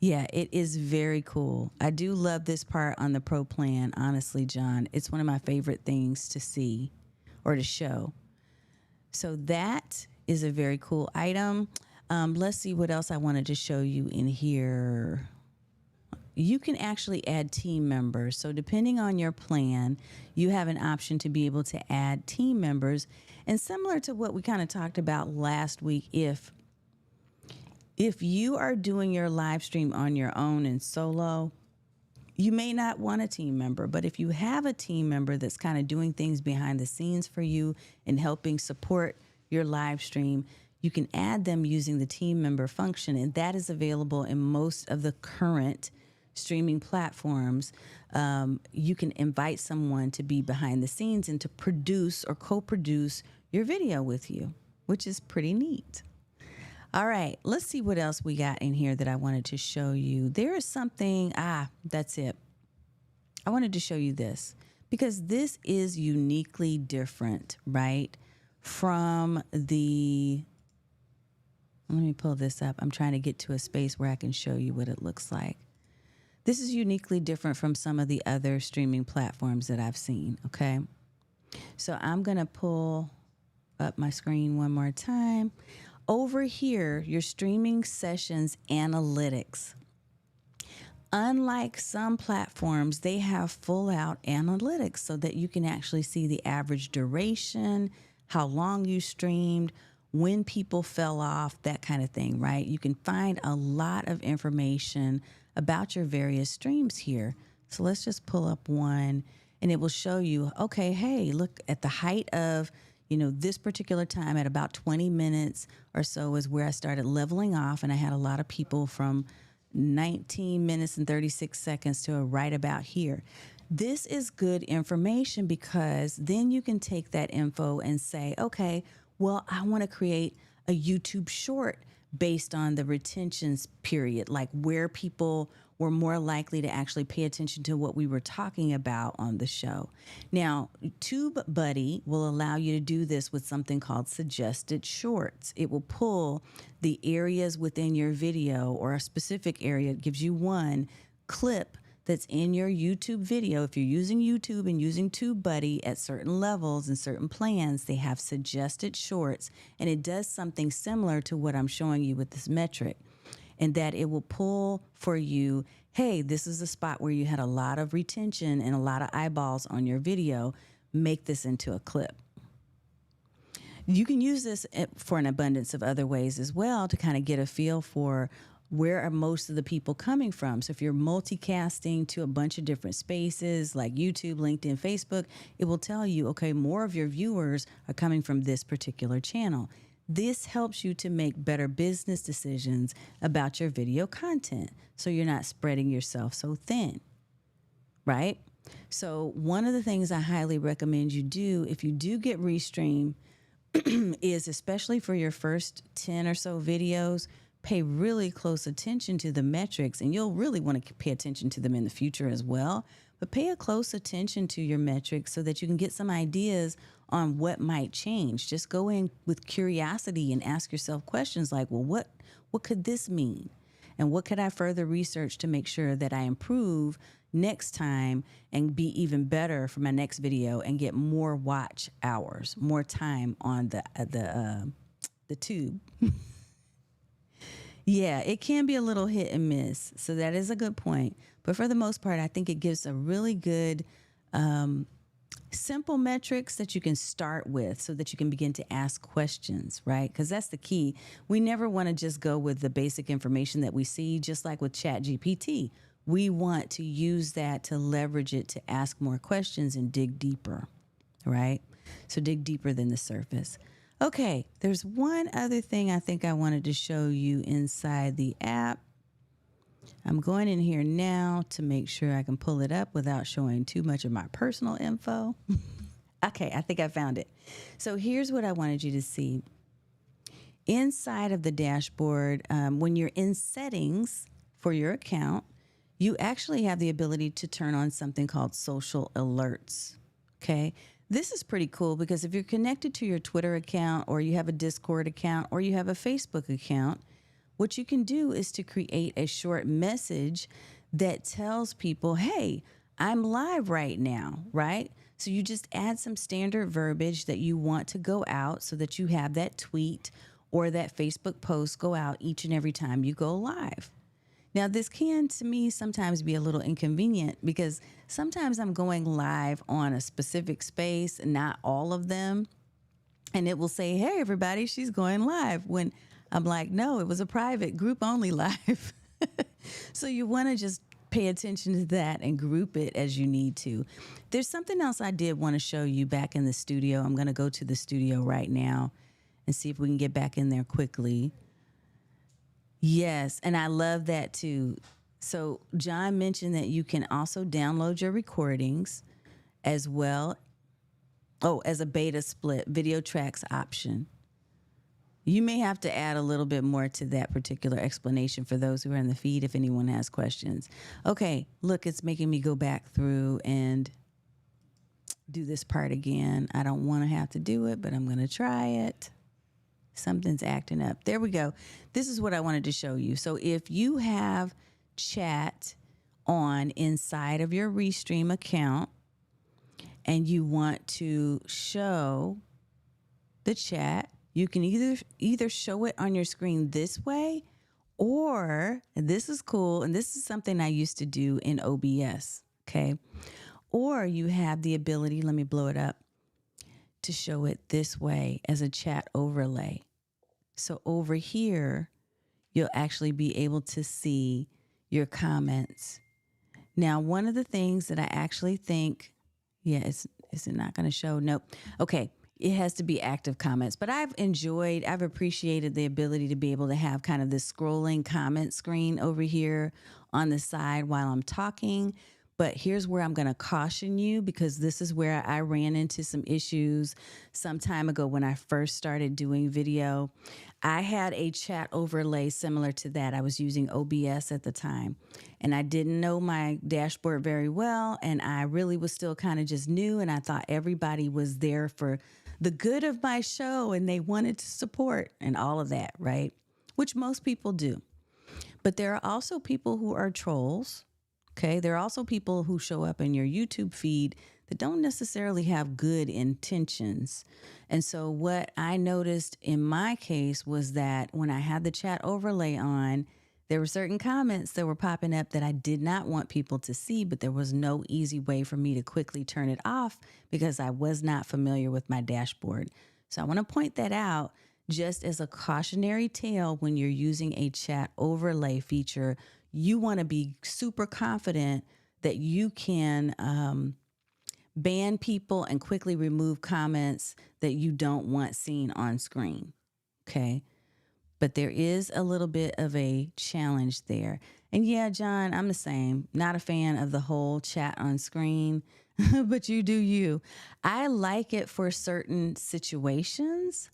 Speaker 1: Yeah, it is very cool. I do love this part on the Pro plan, honestly, John. It's one of my favorite things to see or to show. So that is a very cool item. Let's see what else I wanted to show you in here. You can actually add team members. So depending on your plan, you have an option to be able to add team members. And similar to what we kind of talked about last week, if you are doing your live stream on your own and solo, you may not want a team member. But if you have a team member that's kind of doing things behind the scenes for you and helping support your live stream, you can add them using the team member function. And that is available in most of the current streaming platforms. You can invite someone to be behind the scenes and to produce or co-produce your video with you, which is pretty neat. All right, let's see what else we got in here that I wanted to show you. There is something, that's it. I wanted to show you this because this is uniquely different, right? From the, let me pull this up. I'm trying to get to a space where I can show you what it looks like. This is uniquely different from some of the other streaming platforms that I've seen, okay? So I'm gonna pull up my screen one more time. Over here, your streaming sessions analytics. Unlike some platforms, they have full out analytics so that you can actually see the average duration, how long you streamed, when people fell off, that kind of thing, right? You can find a lot of information about your various streams here. So let's just pull up one and it will show you, okay, hey, look at the height of this particular time at about 20 minutes or so is where I started leveling off. And I had a lot of people from 19 minutes and 36 seconds to right about here. This is good information because then you can take that info and say, okay, well, I want to create a YouTube short based on the retentions period, like where people were more likely to actually pay attention to what we were talking about on the show. Now, TubeBuddy will allow you to do this with something called suggested shorts. It will pull the areas within your video or a specific area. It gives you one clip that's in your YouTube video. If you're using YouTube and using TubeBuddy at certain levels and certain plans, they have suggested shorts, and it does something similar to what I'm showing you with this metric. and that it will pull for you, hey, this is a spot where you had a lot of retention and a lot of eyeballs on your video. Make this into a clip. You can use this for an abundance of other ways as well to kind of get a feel for where are most of the people coming from. So if you're multicasting to a bunch of different spaces like YouTube, LinkedIn, Facebook, it will tell you, okay, more of your viewers are coming from this particular channel. This helps you to make better business decisions about your video content, so you're not spreading yourself so thin, right? So one of the things I highly recommend you do if you do get Restream is, especially for your first 10 or so videos, pay really close attention to the metrics, and you'll really want to pay attention to them in the future as well. But pay a close attention to your metrics so that you can get some ideas on what might change. Just go in with curiosity and ask yourself questions like, well, what could this mean? And what could I further research to make sure that I improve next time and be even better for my next video and get more watch hours, more time on the tube. Yeah, it can be a little hit and miss. So that is a good point. But for the most part, I think it gives a really good simple metrics that you can start with so that you can begin to ask questions, right? Because that's the key. We never want to just go with the basic information that we see, just like with ChatGPT. We want to use that to leverage it to ask more questions and dig deeper, right? So dig deeper than the surface. Okay, there's one other thing I think I wanted to show you inside the app. I'm going in here now to make sure I can pull it up without showing too much of my personal info. Okay, I think I found it. So here's what I wanted you to see. Inside of the dashboard, when you're in settings for your account, you actually have the ability to turn on something called social alerts, okay? This is pretty cool because if you're connected to your Twitter account or you have a Discord account or you have a Facebook account, what you can do is to create a short message that tells people, hey, I'm live right now, right? So you just add some standard verbiage that you want to go out so that you have that tweet or that Facebook post go out each and every time you go live. Now, this can, to me, sometimes be a little inconvenient because sometimes I'm going live on a specific space, not all of them. And it will say, hey, everybody, she's going live. When I'm like, no, it was a private group only live. So you want to just pay attention to that and group it as you need to. There's something else I did want to show you back in the studio. I'm going to go to the studio right now and see if we can get back in there quickly. Yes, and I love that too. So John mentioned that you can also download your recordings as well. Oh, as a beta split video tracks option. You may have to add a little bit more to that particular explanation for those who are in the feed if anyone has questions. Okay, look, it's making me go back through and do this part again. I don't want to have to do it, but I'm going to try it. Something's acting up. There we go. This is what I wanted to show you. So if you have chat on inside of your Restream account and you want to show the chat, you can either show it on your screen this way, or, and this is cool, and this is something I used to do in OBS, okay? Or you have the ability, let me blow it up, to show it this way as a chat overlay. So over here, you'll actually be able to see your comments. Now, one of the things that I actually think, yeah, is it not going to show? Nope. Okay. It has to be active comments, but I've appreciated the ability to be able to have kind of this scrolling comment screen over here on the side while I'm talking. But here's where I'm going to caution you, because this is where I ran into some issues some time ago when I first started doing video. I had a chat overlay similar to that. I was using OBS at the time, and I didn't know my dashboard very well, and I really was still kind of just new, and I thought everybody was there for the good of my show and they wanted to support and all of that, right? Which most people do. But there are also people who are trolls. Okay, there are also people who show up in your YouTube feed that don't necessarily have good intentions. And so what I noticed in my case was that when I had the chat overlay on, There were certain comments that were popping up that I did not want people to see, but there was no easy way for me to quickly turn it off because I was not familiar with my dashboard. So I want to point that out just as a cautionary tale. When you're using a chat overlay feature, you want to be super confident that you can ban people and quickly remove comments that you don't want seen on screen. Okay. But there is a little bit of a challenge there. And yeah, John, I'm the same. Not a fan of the whole chat on screen, but you do you. I like it for certain situations.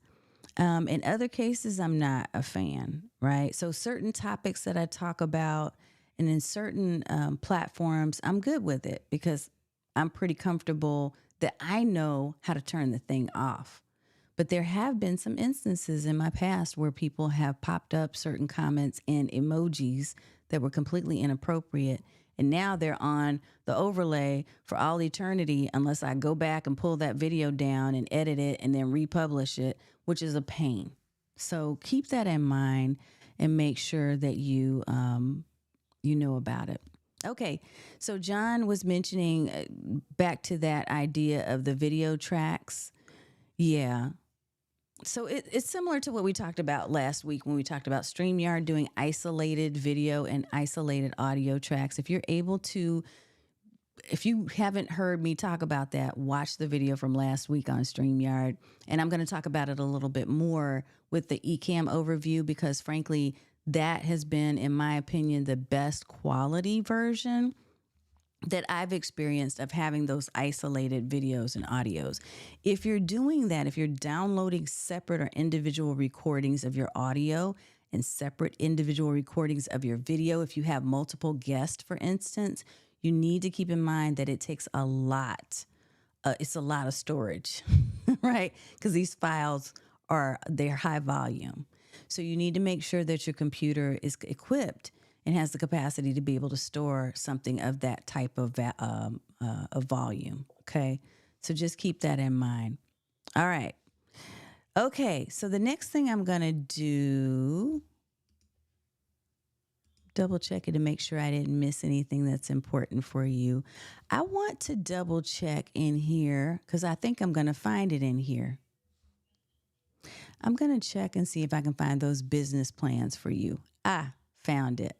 Speaker 1: In other cases, I'm not a fan, right? So certain topics that I talk about and in certain platforms, I'm good with it because I'm pretty comfortable that I know how to turn the thing off. But there have been some instances in my past where people have popped up certain comments and emojis that were completely inappropriate. And now they're on the overlay for all eternity unless I go back and pull that video down and edit it and then republish it, which is a pain. So keep that in mind and make sure that you know about it. Okay, so John was mentioning back to that idea of the video tracks. Yeah. So it's similar to what we talked about last week when we talked about StreamYard doing isolated video and isolated audio tracks. If you haven't heard me talk about that, watch the video from last week on StreamYard. And I'm going to talk about it a little bit more with the Ecamm overview because frankly, that has been, in my opinion, the best quality version that I've experienced of having those isolated videos and audios. If you're doing that, if you're downloading separate or individual recordings of your audio and separate individual recordings of your video, if you have multiple guests, for instance, you need to keep in mind that it takes a lot. It's a lot of storage, right? Because these files they're high volume. So you need to make sure that your computer is equipped and has the capacity to be able to store something of that type of volume. Okay. So just keep that in mind. All right. Okay. So the next thing I'm going to do, double check it to make sure I didn't miss anything that's important for you. I want to double check in here because I think I'm going to find it in here. I'm going to check and see if I can find those business plans for you. Found it.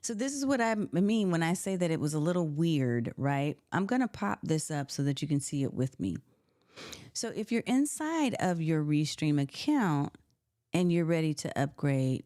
Speaker 1: So this is what I mean when I say that it was a little weird, right? I'm going to pop this up so that you can see it with me. So if you're inside of your Restream account and you're ready to upgrade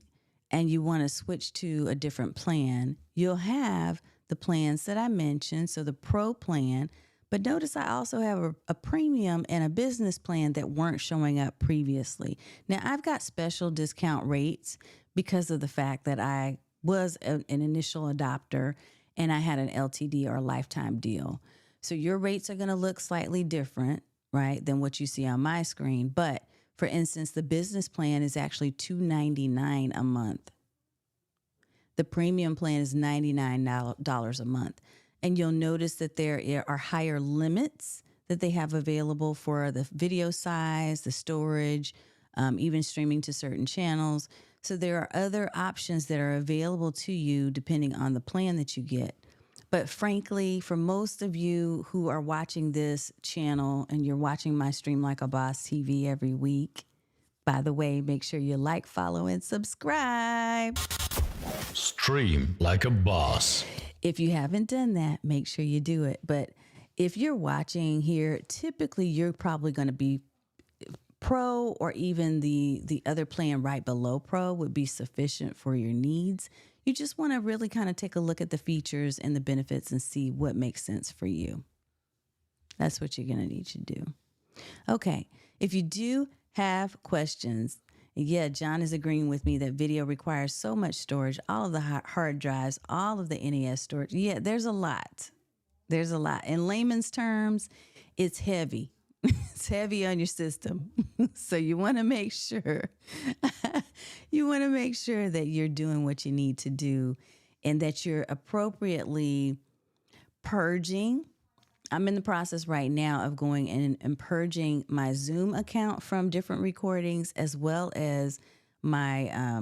Speaker 1: and you want to switch to a different plan, you'll have the plans that I mentioned. So the Pro plan, but notice I also have a premium and a business plan that weren't showing up previously. Now I've got special discount rates because of the fact that I was an initial adopter and I had an LTD or a lifetime deal. So your rates are going to look slightly different, right, than what you see on my screen. But for instance, the business plan is actually $299 a month. The premium plan is $99 a month. And you'll notice that there are higher limits that they have available for the video size, the storage, even streaming to certain channels. So there are other options that are available to you depending on the plan that you get. But frankly, for most of you who are watching this channel and you're watching my Stream Like a Boss TV every week, by the way, make sure you like, follow, and subscribe.
Speaker 2: Stream Like a Boss.
Speaker 1: If you haven't done that, make sure you do it. But if you're watching here, typically you're probably going to be Pro, or even the other plan right below Pro would be sufficient for your needs. You just want to really kind of take a look at the features and the benefits and see what makes sense for you. That's what you're going to need to do. Okay. If you do have questions, yeah, John is agreeing with me that video requires so much storage, all of the hard drives, all of the NAS storage. Yeah, there's a lot. There's a lot. In layman's terms, it's heavy. It's heavy on your system. So you want to make sure that you're doing what you need to do and that you're appropriately purging. I'm in the process right now of going in and purging my Zoom account from different recordings as well as my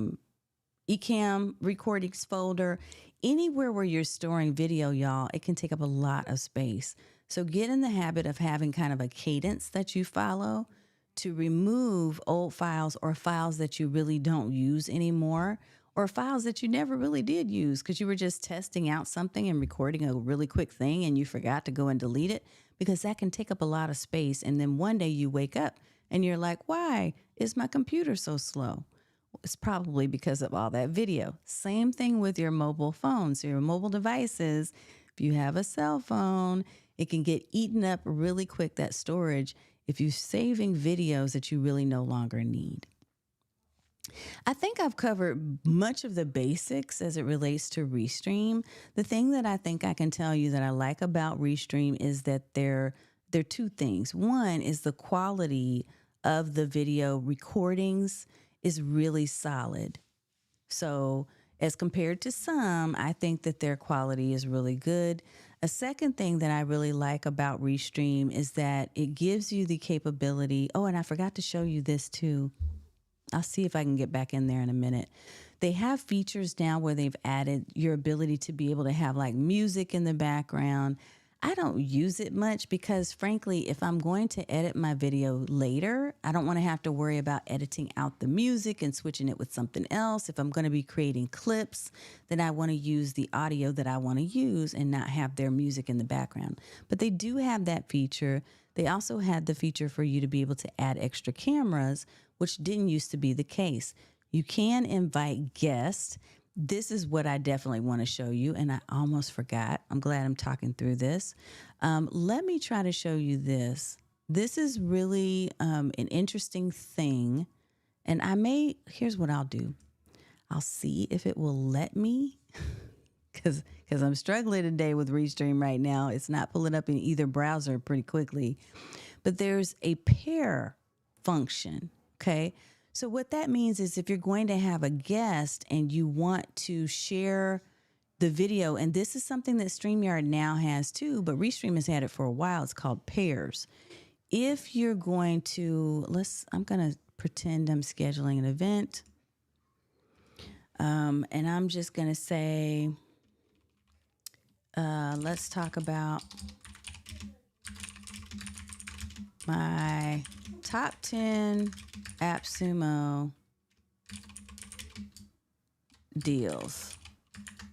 Speaker 1: Ecamm recordings folder, anywhere where you're storing video, y'all, it can take up a lot of space. So get in the habit of having kind of a cadence that you follow to remove old files or files that you really don't use anymore, or files that you never really did use because you were just testing out something and recording a really quick thing and you forgot to go and delete it, because that can take up a lot of space. And then one day you wake up and you're like, why is my computer so slow? It's probably because of all that video. Same thing with your mobile phones, your mobile devices. If you have a cell phone, it can get eaten up really quick, that storage, if you're saving videos that you really no longer need. I think I've covered much of the basics as it relates to Restream. The thing that I think I can tell you that I like about Restream is that there are two things. One is the quality of the video recordings is really solid. So as compared to some, I think that their quality is really good. A second thing that I really like about Restream is that it gives you the capability. Oh, and I forgot to show you this too. I'll see if I can get back in there in a minute. They have features now where they've added your ability to be able to have like music in the background. I don't use it much because, frankly, if I'm going to edit my video later, I don't want to have to worry about editing out the music and switching it with something else. If I'm going to be creating clips, then I want to use the audio that I want to use and not have their music in the background. But they do have that feature. They also had the feature for you to be able to add extra cameras, which didn't used to be the case. You can invite guests. This is what I definitely want to show you, and I almost forgot. I'm glad I'm talking through this. Let me try to show you this. This is really an interesting thing, and here's what I'll do. I'll see if it will let me, because I'm struggling today with Restream right now. It's not pulling up in either browser pretty quickly, but there's a pair function, okay? So what that means is if you're going to have a guest and you want to share the video, and this is something that StreamYard now has too, but Restream has had it for a while. It's called pairs. If you're going to, I'm going to pretend I'm scheduling an event. And I'm just going to say, let's talk about my top 10 AppSumo deals.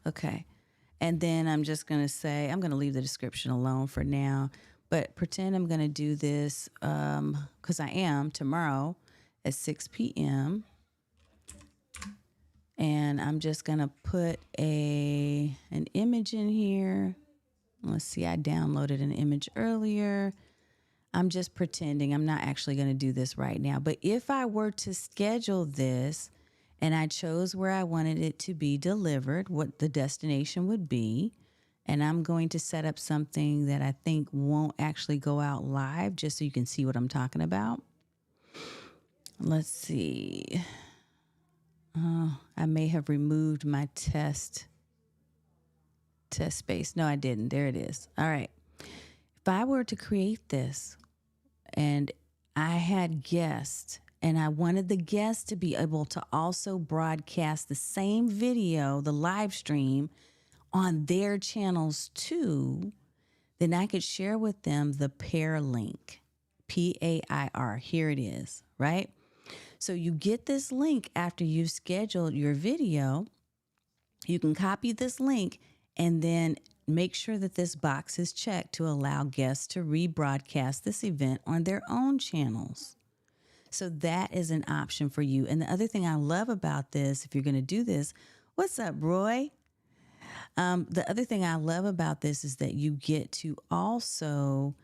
Speaker 1: Okay. And then I'm just going to say, I'm going to leave the description alone for now, but pretend I'm going to do this because I am tomorrow at 6 p.m. And I'm just going to put an image in here. Let's see, I downloaded an image earlier. I'm just pretending. I'm not actually going to do this right now. But if I were to schedule this and I chose where I wanted it to be delivered, what the destination would be, and I'm going to set up something that I think won't actually go out live just so you can see what I'm talking about. Let's see. I may have removed my test space. No, I didn't. There it is. All right. If I were to create this and I had guests and I wanted the guests to be able to also broadcast the same video, the live stream, on their channels too, then I could share with them the pair link, PAIR. Here it is, right? So you get this link after you've scheduled your video. You can copy this link and then make sure that this box is checked to allow guests to rebroadcast this event on their own channels. So that is an option for you. And the other thing I love about this, if you're going to do this, what's up, Roy? The other thing I love about this is that you get to also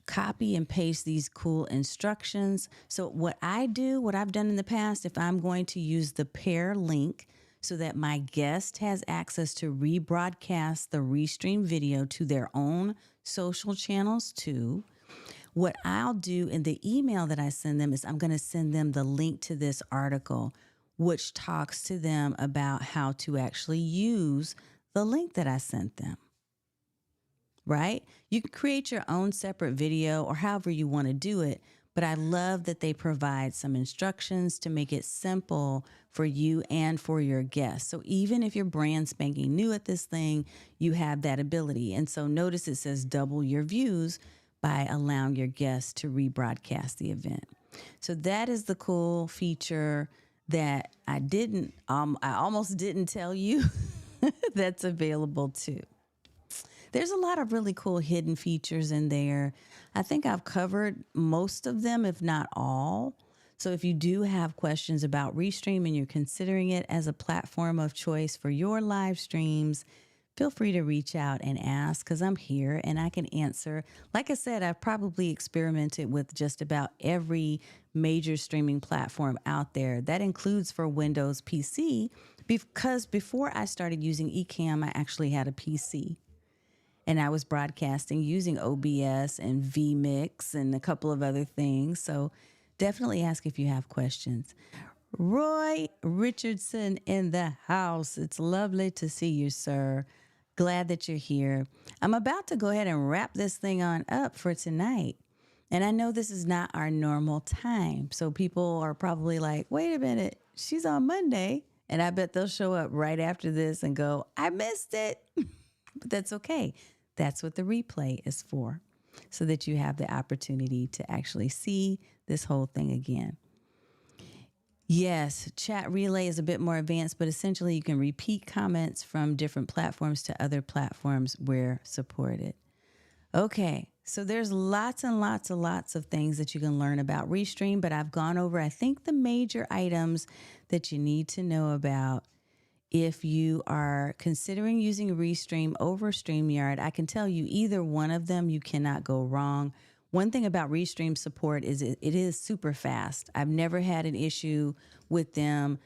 Speaker 1: copy and paste these cool instructions. So what I've done in the past, if I'm going to use the pair link so that my guest has access to rebroadcast the Restream video to their own social channels too, what I'll do in the email that I send them is I'm going to send them the link to this article, which talks to them about how to actually use the link that I sent them. Right? You can create your own separate video or however you want to do it, But I love that they provide some instructions to make it simple for you and for your guests. So even if you're brand spanking new at this thing, you have that ability. And so notice it says double your views by allowing your guests to rebroadcast the event. So that is the cool feature that I almost didn't tell you that's available too. There's a lot of really cool hidden features in there. I think I've covered most of them, if not all. So if you do have questions about Restream and you're considering it as a platform of choice for your live streams, feel free to reach out and ask because I'm here and I can answer. Like I said, I've probably experimented with just about every major streaming platform out there. That includes for Windows PC because before I started using Ecamm, I actually had a PC. And I was broadcasting using OBS and vMix and a couple of other things. So definitely ask if you have questions. Roy Richardson in the house. It's lovely to see you, sir. Glad that you're here. I'm about to go ahead and wrap this thing on up for tonight. And I know this is not our normal time. So people are probably like, wait a minute, she's on Monday. And I bet they'll show up right after this and go, I missed it. But that's okay. That's what the replay is for, so that you have the opportunity to actually see this whole thing again. Yes, chat relay is a bit more advanced, but essentially you can repeat comments from different platforms to other platforms where supported. Okay, so there's lots and lots of things that you can learn about Restream, but I've gone over, I think, the major items that you need to know about. If you are considering using Restream over StreamYard, I can tell you either one of them, you cannot go wrong. One thing about Restream support is it is super fast. I've never had an issue with them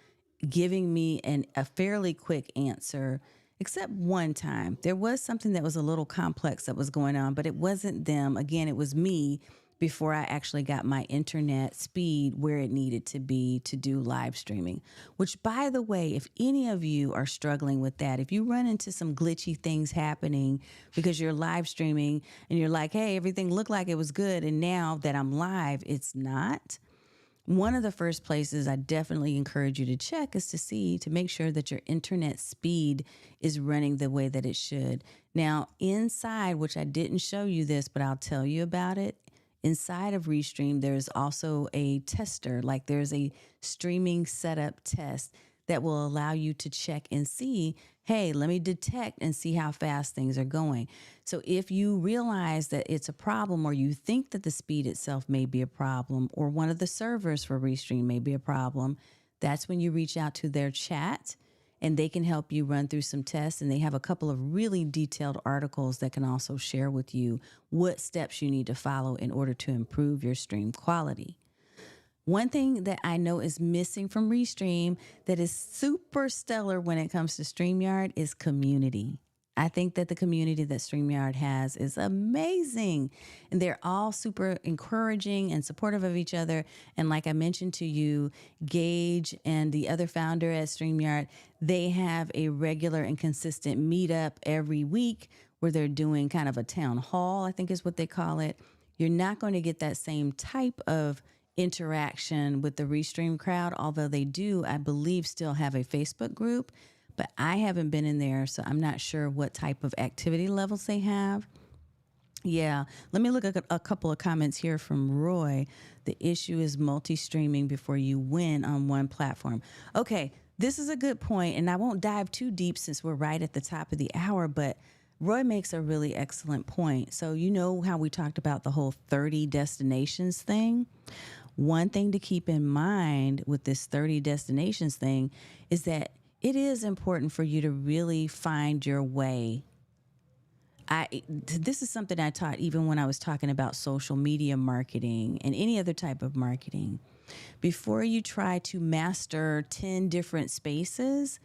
Speaker 1: giving me a fairly quick answer, except one time. There was something that was a little complex that was going on, but it wasn't them. Again, it was me before I actually got my internet speed where it needed to be to do live streaming. Which, by the way, if any of you are struggling with that, if you run into some glitchy things happening because you're live streaming and you're like, hey, everything looked like it was good, and now that I'm live, it's not. One of the first places I definitely encourage you to check is to make sure that your internet speed is running the way that it should. Now, inside, which I didn't show you this, but I'll tell you about it. Inside of Restream, there's also a tester, like there's a streaming setup test that will allow you to check and see, hey, let me detect and see how fast things are going. So if you realize that it's a problem, or you think that the speed itself may be a problem, or one of the servers for Restream may be a problem, that's when you reach out to their chat and they can help you run through some tests. And they have a couple of really detailed articles that can also share with you what steps you need to follow in order to improve your stream quality. One thing that I know is missing from Restream that is super stellar when it comes to StreamYard is community. I think that the community that StreamYard has is amazing. And they're all super encouraging and supportive of each other. And like I mentioned to you, Gage and the other founder at StreamYard, they have a regular and consistent meetup every week where they're doing kind of a town hall, I think is what they call it. You're not going to get that same type of interaction with the Restream crowd, although they do, I believe, still have a Facebook group. But I haven't been in there, so I'm not sure what type of activity levels they have. Yeah, let me look at a couple of comments here from Roy. The issue is multi-streaming before you win on one platform. Okay, this is a good point, and I won't dive too deep since we're right at the top of the hour, but Roy makes a really excellent point. So you know how we talked about the whole 30 destinations thing? One thing to keep in mind with this 30 destinations thing is that it is important for you to really find your way. This is something I taught even when I was talking about social media marketing and any other type of marketing. Before you try to master 10 different spaces,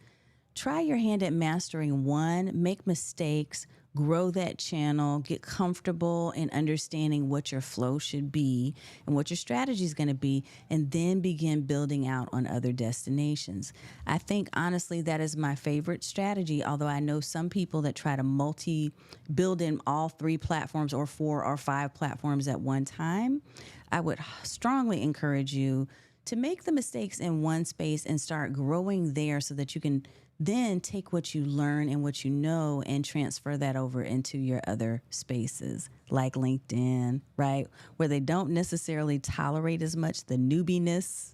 Speaker 1: try your hand at mastering one, make mistakes, grow that channel, get comfortable in understanding what your flow should be and what your strategy is going to be, and then begin building out on other destinations. I think honestly that is my favorite strategy, although I know some people that try to build in all 3 platforms or 4 or 5 platforms at one time. I would strongly encourage you to make the mistakes in one space and start growing there so that you can then take what you learn and what you know and transfer that over into your other spaces like LinkedIn, right? Where they don't necessarily tolerate as much the newbiness,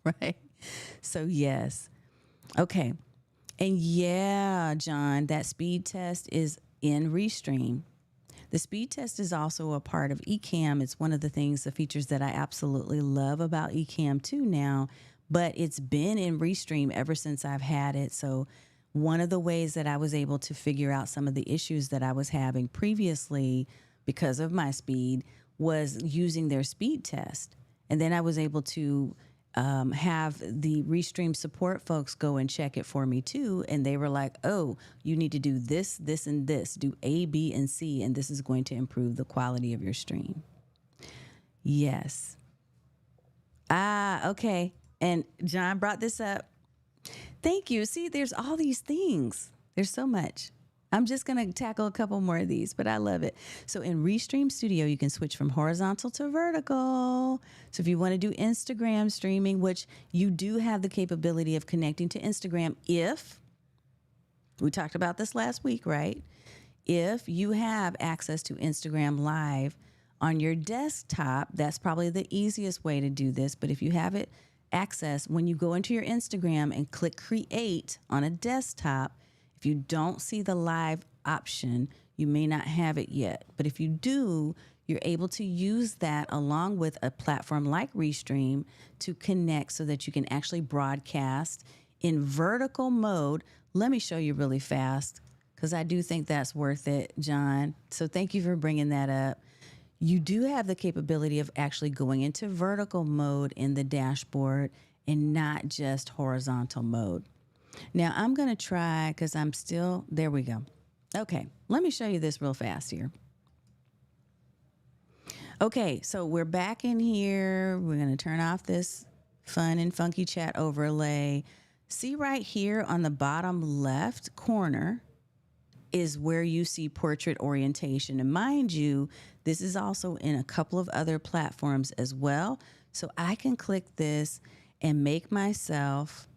Speaker 1: right? So, yes. Okay. And yeah, John, that speed test is in Restream. The speed test is also a part of Ecamm. It's one of the features that I absolutely love about Ecamm too now, but it's been in Restream ever since I've had it. So one of the ways that I was able to figure out some of the issues that I was having previously because of my speed was using their speed test. And then I was able to have the Restream support folks go and check it for me too. And they were like, oh, you need to do this, this, and this. Do A, B, and C, and this is going to improve the quality of your stream. Yes. Okay. And John brought this up. Thank you. See, there's all these things. There's so much. I'm just going to tackle a couple more of these, but I love it. So in Restream Studio, you can switch from horizontal to vertical. So if you want to do Instagram streaming, which you do have the capability of connecting to Instagram if, we talked about this last week, right? If you have access to Instagram Live on your desktop, that's probably the easiest way to do this. But if you have it access, when you go into your Instagram and click create on a desktop, if you don't see the live option, you may not have it yet. But if you do, you're able to use that along with a platform like Restream to connect so that you can actually broadcast in vertical mode. Let me show you really fast because I do think that's worth it, John. So thank you for bringing that up. You do have the capability of actually going into vertical mode in the dashboard and not just horizontal mode. Now I'm going to try because there we go. Okay, let me show you this real fast here. Okay, so we're back in here. We're going to turn off this fun and funky chat overlay. See right here on the bottom left corner is where you see portrait orientation. And mind you, this is also in a couple of other platforms as well. So I can click this and make myself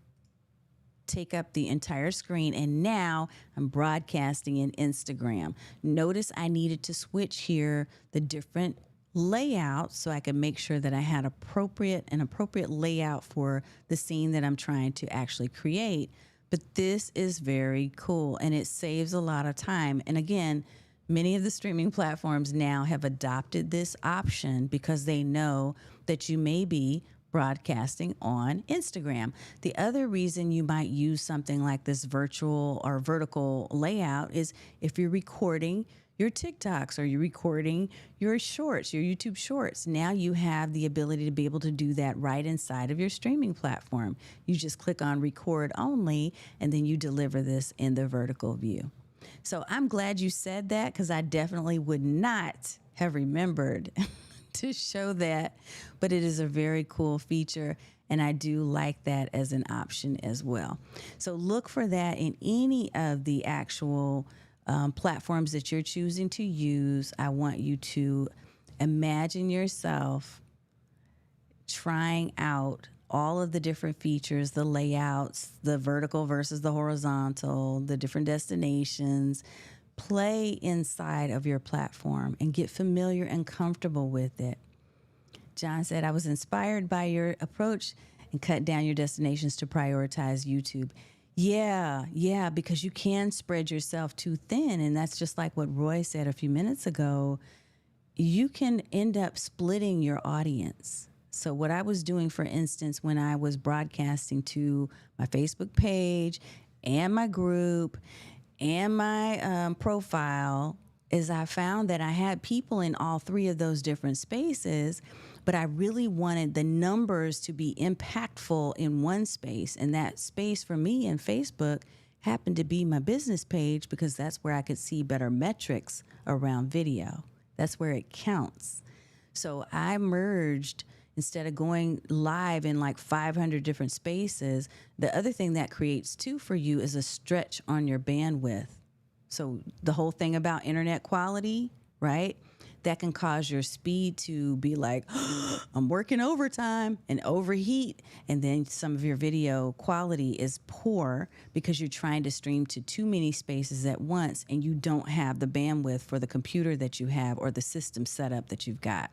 Speaker 1: take up the entire screen, and now I'm broadcasting in Instagram. Notice I needed to switch here the different layouts so I could make sure that I had an appropriate layout for the scene that I'm trying to actually create. But this is very cool and it saves a lot of time. And again, many of the streaming platforms now have adopted this option because they know that you may be broadcasting on Instagram. The other reason you might use something like this virtual or vertical layout is if you're recording your TikToks or you're recording your shorts, your YouTube shorts. Now you have the ability to be able to do that right inside of your streaming platform. You just click on record only and then you deliver this in the vertical view. So I'm glad you said that because I definitely would not have remembered to show that, but it is a very cool feature and I do like that as an option as well. So look for that in any of the actual platforms that you're choosing to use. I want you to imagine yourself trying out all of the different features, the layouts, the vertical versus the horizontal, the different destinations. Play inside of your platform and get familiar and comfortable with it. John said, I was inspired by your approach and cut down your destinations to prioritize YouTube. Yeah, because you can spread yourself too thin. And that's just like what Roy said a few minutes ago. You can end up splitting your audience. So what I was doing, for instance, when I was broadcasting to my Facebook page and my group and my profile, is I found that I had people in all 3 of those different spaces, but I really wanted the numbers to be impactful in one space. And that space for me in Facebook happened to be my business page because that's where I could see better metrics around video. That's where it counts. So I merged, instead of going live in like 500 different spaces, the other thing that creates too for you is a stretch on your bandwidth. So the whole thing about internet quality, right? That can cause your speed to be like, I'm working overtime and overheat. And then some of your video quality is poor because you're trying to stream to too many spaces at once and you don't have the bandwidth for the computer that you have or the system setup that you've got.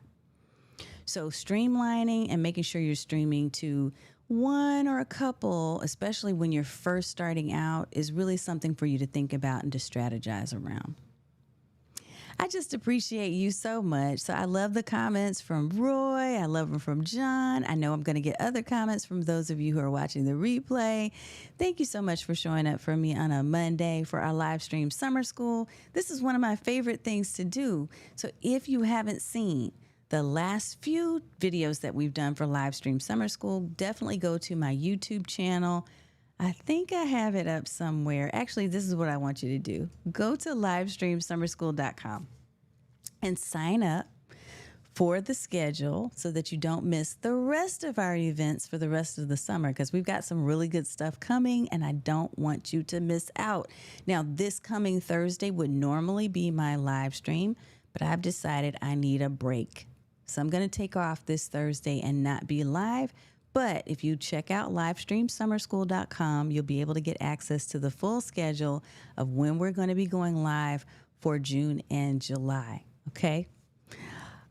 Speaker 1: So streamlining and making sure you're streaming to one or a couple, especially when you're first starting out, is really something for you to think about and to strategize around. I just appreciate you so much. So I love the comments from Roy. I love them from John. I know I'm going to get other comments from those of you who are watching the replay. Thank you so much for showing up for me on a Monday for our live stream summer school. This is one of my favorite things to do. So if you haven't seen the last few videos that we've done for live stream summer school, definitely go to my YouTube channel. I think I have it up somewhere. Actually, this is what I want you to do. Go to livestreamsummerschool.com and sign up for the schedule so that you don't miss the rest of our events for the rest of the summer, because we've got some really good stuff coming and I don't want you to miss out. Now, this coming Thursday would normally be my live stream, but I've decided I need a break. So I'm going to take off this Thursday and not be live. But if you check out livestreamsummerschool.com, you'll be able to get access to the full schedule of when we're going to be going live for June and July. Okay?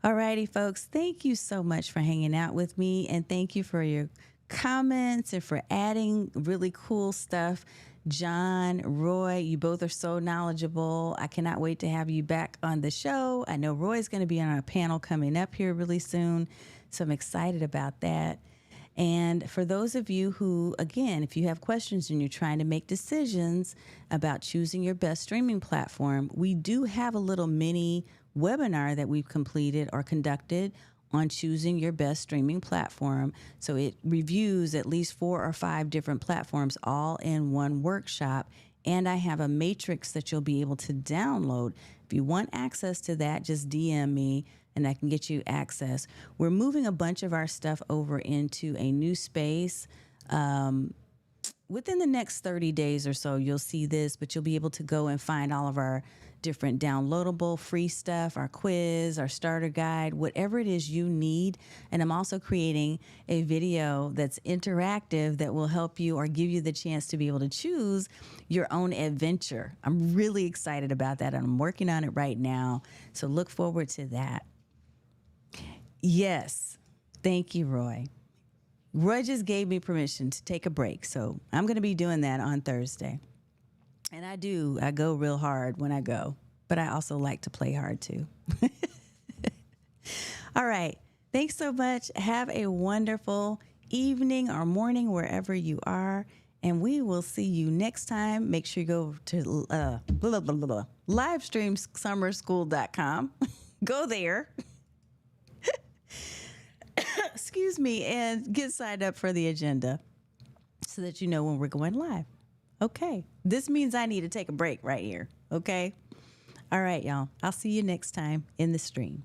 Speaker 1: All righty, folks. Thank you so much for hanging out with me. And thank you for your comments and for adding really cool stuff. John, Roy, you both are so knowledgeable. I cannot wait to have you back on the show. I know Roy's going to be on a panel coming up here really soon. So I'm excited about that. And for those of you who, again, if you have questions and you're trying to make decisions about choosing your best streaming platform, we do have a little mini webinar that we've completed or conducted on choosing your best streaming platform. So it reviews at least 4 or 5 different platforms all in one workshop. And I have a matrix that you'll be able to download. If you want access to that, just DM me and I can get you access. We're moving a bunch of our stuff over into a new space. Within the next 30 days or so, you'll see this, but you'll be able to go and find all of our different downloadable free stuff, our quiz, our starter guide, whatever it is you need. And I'm also creating a video that's interactive that will help you or give you the chance to be able to choose your own adventure. I'm really excited about that, and I'm working on it right now. So look forward to that. Yes. Thank you, Roy. Roy just gave me permission to take a break, so I'm going to be doing that on Thursday. And I go real hard when I go, but I also like to play hard too. All right. Thanks so much. Have a wonderful evening or morning wherever you are, and we will see you next time. Make sure you go to livestreamsummerschool.com. Go there. Excuse me, and get signed up for the agenda so that you know when we're going live. Okay. This means I need to take a break right here. Okay. All right, y'all. I'll see you next time in the stream.